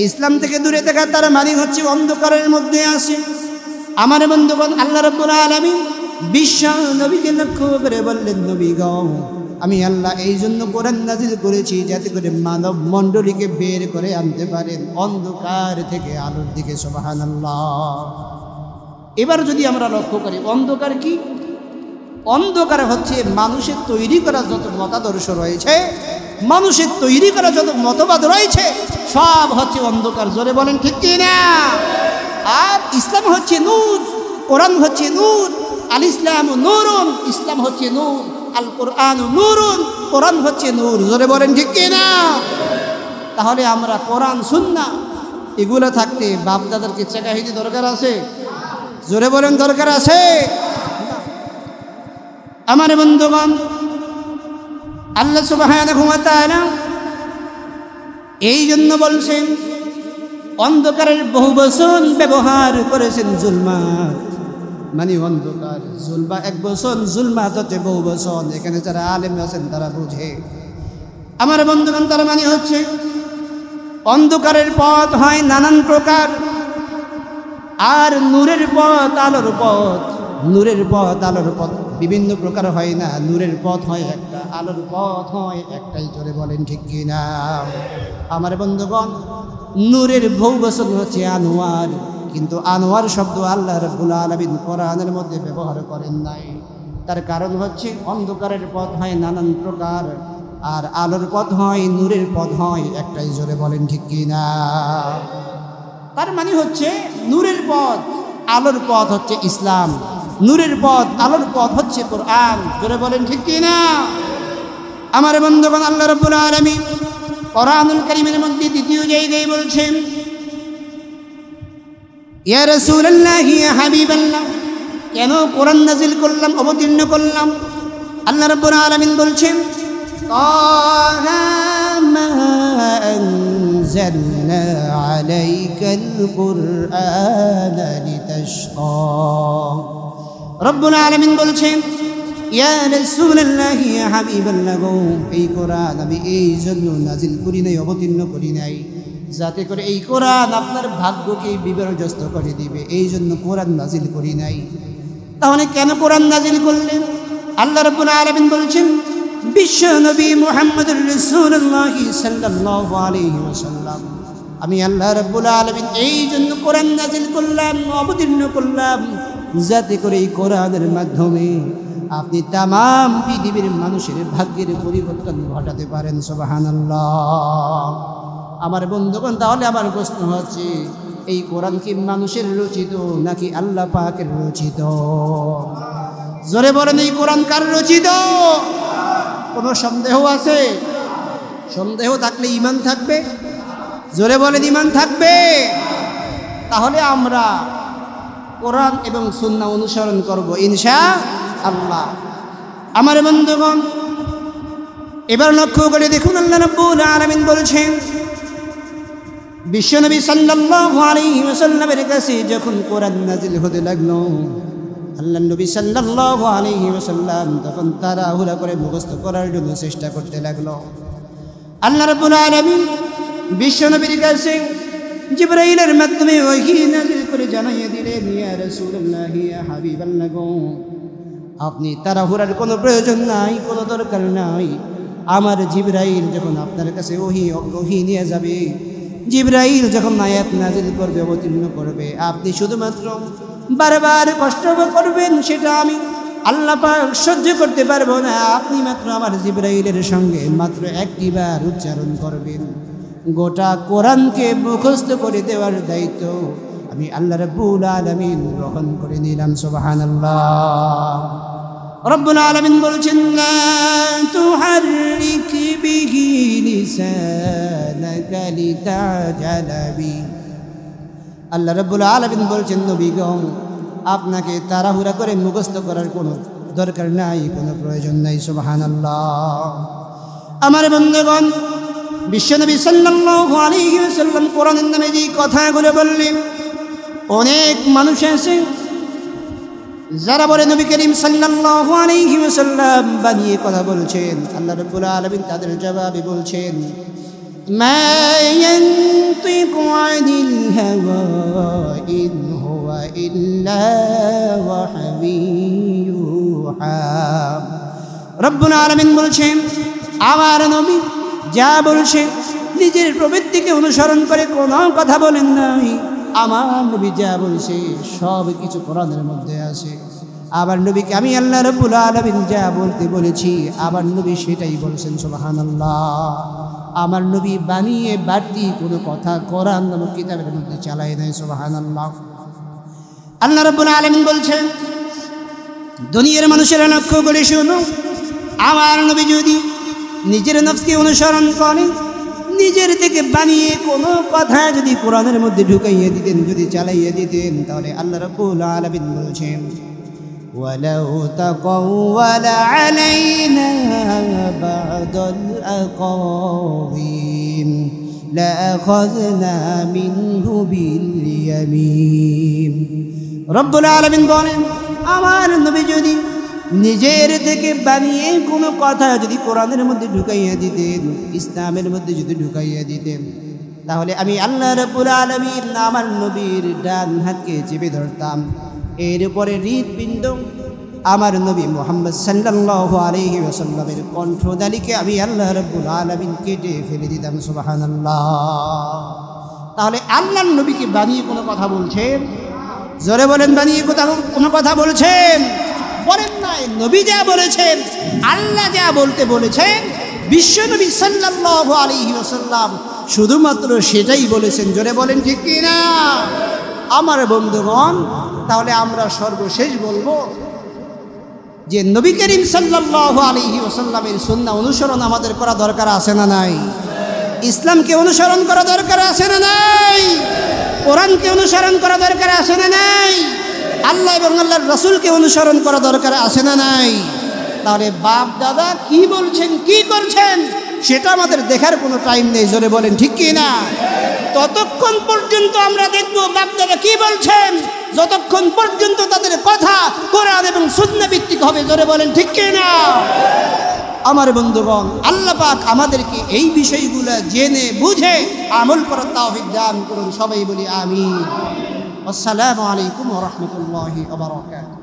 ইসলাম থেকে দূরে থাকা তার মানে হচ্ছে অন্ধকারের মধ্যে আসে। আমার বন্ধুগণ, আল্লাহ রাব্বুল আলামিন বিশ্ব নবীকে লক্ষ্য করে বললেন, নবী গো, আমি আল্লাহ এই জন্য কোরআন নাজিল করেছি যাতে করে মানব মণ্ডলীকে বের করে আনতে পারেন অন্ধকার থেকে আলোর দিকে। সুবহানাল্লাহ। এবার যদি আমরা লক্ষ্য করি, অন্ধকার কি? অন্ধকার হচ্ছে মানুষের তৈরি করা যত মতাদর্শ রয়েছে, মানুষের তৈরি করা যত মতবাদ রয়েছে, সব হচ্ছে অন্ধকার। জোরে বলেন ঠিক কি না? আর ইসলাম হচ্ছে নূর, কোরআন হচ্ছে নূর। আল ইসলাম নূরুন, ইসলাম হচ্ছে নূর। আল কোরআন নূরুন, কোরআন হচ্ছে নূর। জোরে বলেন ঠিক কি না? তাহলে আমরা কোরআন সুন্নাহ এগুলো থাকতে বাপ দাদারকে চেকাহিদি দরকার আছে? জোরে বলেন দরকার আছে? আমার বন্ধুগণ, আল্লাহ সুবহানাহু ওয়া তাআলা এই জন্য বলছেন, অন্ধকারের বহু বচন ব্যবহার করেছেন জুলমাত, মানে অন্ধকার। জুলমা এক বচন, জুলমাত হচ্ছে বহু বচন। এখানে যারা আলেম আছেন তারা বুঝে। আমার বন্ধুগণ, তার মানে হচ্ছে অন্ধকারের পথ হয় নানান প্রকার, আর নূরের পথ, আলোর পথ, নূরের পথ, আলোর পথ বিভিন্ন প্রকার হয় না। নূরের পথ হয় একটা, আলোর পথ হয় একটাই। জোরে বলেন ঠিক কিনা? আমার বন্ধুগণ, নূরের বহু বচন হচ্ছে আনোয়ার, কিন্তু আনোয়ার শব্দ আল্লাহ রাব্বুল আলামিন কোরআনের মধ্যে ব্যবহার করেন নাই। তার কারণ হচ্ছে অন্ধকারের পথ হয় নানান প্রকার, আর আলোর পথ হয়, নূরের পথ হয় একটাই। জোরে বলেন ঠিক কিনা? তার মানে হচ্ছে নূরের পথ, আলোর পথ হচ্ছে ইসলাম, নূরের পথ, আলোর পথ হচ্ছে কোরআন। জোরে বলেন ঠিক কিনা? আমার বন্ধুগণ, আল্লাহ রাব্বুল আলামিন কোরআনুল কারীমের মধ্যে দ্বিতীয় জায়গায় বলছেন, ইয়া রাসূলুল্লাহ, ইয়া হাবিবাল্লাহ, কেন কোরআন নাজিল করলাম, অবতীর্ণ করলাম? আল্লাহ রাব্বুল আলামিন বলছেন, তাহা মা আনজালনা আলাইকাল কুরআনা লিতাশকা। রব্বুল আলামিন বলছেন, ইয়া রাসূলুল্লাহ, ইয়া হাবিবাল্লাহ, এই কোরআন আমি এই জন্য নাজিল করি নাই, অবতীর্ণ করি নাই, যাতে করে এই কোরআন আপনার ভাগ্যকে বিপর্যস্ত করে দিবে। এই জন্য কোরআন নাজিল করি নাই। তাহলে কেন কোরআন নাজিল করলেন? আল্লাহ রাব্বুল আলামিন বলছেন, বিশ্ব নবী মুহাম্মদুর রাসূলুল্লাহ সাল্লাল্লাহু আলাইহি ওয়াসাল্লাম, আমি আল্লাহ রাব্বুল আলামিন এই জন্য কোরআন নাজিল করলাম, অবতীর্ণ করলাম, যাতে করে এই কোরআনের মাধ্যমে আপনি তামাম পৃথিবীর মানুষের ভাগ্যের পরিবর্তন ঘটাতে পারেন। সুবহানাল্লাহ। আমার বন্ধুগণ, তাহলে আমার প্রশ্ন হচ্ছে, এই কোরআন কি মানুষের রচিত নাকি আল্লাহ পাকের রচিত? জোরে বলেন, এই কোরআন কার রচিত? কোনো সন্দেহ আছে? সন্দেহ থাকলে ঈমান থাকবে? জোরে বলেন, ঈমান থাকবে? তাহলে আমরা কোরআন এবং সুন্নাহ অনুসরণ করব ইনশাআল্লাহ। আমার বন্ধুগণ, এবার লক্ষ্য করে দেখুন, আল্লাহ রাব্বুল আলামিন বলছেন, বিশ্বনবী সাল্লাল্লাহু আলাইহি ওয়াসাল্লামের কাছে যখন কোরআন নাজিল হতে লাগলো, আল্লাহ নবী সাল্লাল্লাহু আলাইহি ওয়াসাল্লাম তখন তাড়াহুড়া করে মুখস্থ করার জন্য চেষ্টা করতে লাগলো। আল্লাহ রাব্বুল আলামিন বিশ্বনবীর কাছে জিবরাইলের মাধ্যমে ওহী নাযিল করে জানিয়ে দিলেন, ইয়া রাসূলুল্লাহ, ইয়া হাবিবাল্লাহ গো, আপনি তাড়াহুড়ার কোনো প্রয়োজন নাই, কোনো দরকার নাই। আমার জিবরাইল যখন আপনার কাছে ওহী নিয়ে যাবে, জিবরাইল যখন আয়াত নাযিল করবে, অবতীর্ণ করবে, আপনি শুধুমাত্র বারবার কষ্ট করবেন, সেটা আমি আল্লাহ পাক সহ্য করতে পারবো না। আপনি মাত্র আমার জিবরাইলের সঙ্গে মাত্র একটিবার উচ্চারণ করবেন, গোটা কোরআনকে মুখস্থ করে দেওয়ার দায়িত্ব আমি আল্লাহ রাব্বুল আলামিন গ্রহণ করে নিলাম। সুবহানাল্লাহ। রব্বুল আলামিন বলছেন, লা তুহাররিক বিহি লিসানাকা লিতাজালা বি। আল্লাহ রাব্বুল আলামিন বলছেন, নবী গো, আপনাকে তাড়াহুড়া করে মুখস্থ করার কোনো দরকার নাই, কোনো প্রয়োজন নাই। সুবহানাল্লাহ। আমার বন্ধুগণ, বিশ্বনবী সাল্লাল্লাহু আলাইহি ওয়াসাল্লাম কোরআনের নামে যে কথাগুলো বললেন, অনেক মানুষ আছে যারা বলে নবী করিম সাল্লাল্লাহু আলাইহি ওয়াসাল্লাম বানিয়ে কথা বলছেন। আল্লাহ রাব্বুল আলামিন তাদের জবাবে বলছেন, মা ইয়ানতিকু আনিল হাওয়া ইন হুয়া ইল্লা ওয়াহয়ুন ইউহা। রব্বুল আলামিন বলছেন, আমার নবী যা বলছে নিজের প্রবৃত্তিকে অনুসরণ করে কোনো কথা বলেন নাই। আমার নবী যা বলছে সব কিছু কোরআনের মধ্যে আছে। আবার নবীকে আমি আল্লাহ রাব্বুল আলামিন যা বলতে বলেছি, আবার নবী সেটাই বলছেন। সুবহানাল্লাহ। আমার নবী বানিয়ে বাড়তি কোনো কথা কোরআন নামক কিতাবের মধ্যে চালায় নাই। সুবহানাল্লাহ। আল্লাহ রাব্বুল আলামিন বলছেন, দুনিয়ার মানুষেরা লক্ষ্য করে শুনো, আমার নবী যদি নিজের নফসকে অনুসরণ করে, নিজের থেকে বানিয়ে কোনো কথা যদি কোরআনের মধ্যে ঢুকাইয়ে দিতেন, যদি চালাইয়ে দিতেন, তাহলে আল্লাহ রাব্বুল আলামিন বলছেন, ওয়ালাউ তাকাওয়ালা আলাইনা বা'দাল আকাওয়িল লাআখাযনা মিনহু বিল ইয়ামিন। রব্বুল আলামিন বলেন, আমার নবী যদি নিজের থেকে বানিয়ে কোনো কথা যদি কোরআনের মধ্যে ঢুকাইয়া দিতেন, ইসলামের মধ্যে যদি ঢুকাইয়া দিতেন, তাহলে আমি আল্লাহ রাব্বুল আলামিন আমার নবীর ডান হাতকে চেপে ধরতাম, এর উপরে হৃৎপিণ্ড আমার নবী মুহাম্মদ সাল্লাল্লাহু আলাইহি ওয়াসাল্লামের কণ্ঠদালিকে আমি আল্লাহ রাব্বুল আলামিন কেটে ফেলে দিতাম। সুবহানাল্লাহ। তাহলে আল্লাহর নবীকে বানিয়ে কোনো কথা বলছেন? জোরে বলেন, বানিয়ে কোনো কথা বলছেন? বলেন নাই। নবী যা বলেছেন, আল্লাহ যা বলতে বলেছেন, বিশ্বনবী সাল্লাল্লাহু আলাইহি ওয়াসাল্লাম শুধুমাত্র সেটাই বলেছেন। জোরে বলেন, ঠিক কি না? আমার বন্ধুগণ, তাহলে আমরা সর্বশেষ বলবো যে নবী করিম সাল্লাল্লাহু আলাইহি ওয়াসাল্লামের সুন্নাহ অনুসরণ আমাদের করা দরকার আছে না নাই? ইসলামকে অনুসরণ করা দরকার আছে না নাই? কোরআনকে অনুসরণ করা দরকার আছে না নাই? আল্লাহ এবং আল্লাহর রাসূলকে অনুসরণ করা দরকার আছে না নাই? তাহলে বাপ দাদা কি বলছেন, কি করছেন, সেটা আমাদের দেখার কোনো টাইম নেই। জোরে বলেন, ঠিক কি না? ততক্ষণ পর্যন্ত আমরা দেখব বাপ দাদা কি বলছেন, যতক্ষণ পর্যন্ত তাদের কথা কোরআন এবং সুন্নাহ ভিত্তিক হবে। জোরে বলেন, ঠিক কি না? আমার বন্ধুগণ, আল্লাহ পাক আমাদেরকে এই বিষয়গুলো জেনে বুঝে আমল করার তৌফিক দান করুন। সবাই বলি আমিন। আসসালামু আলাইকুম ওয়া রাহমাতুল্লাহি ওয়া বারাকাতুহু।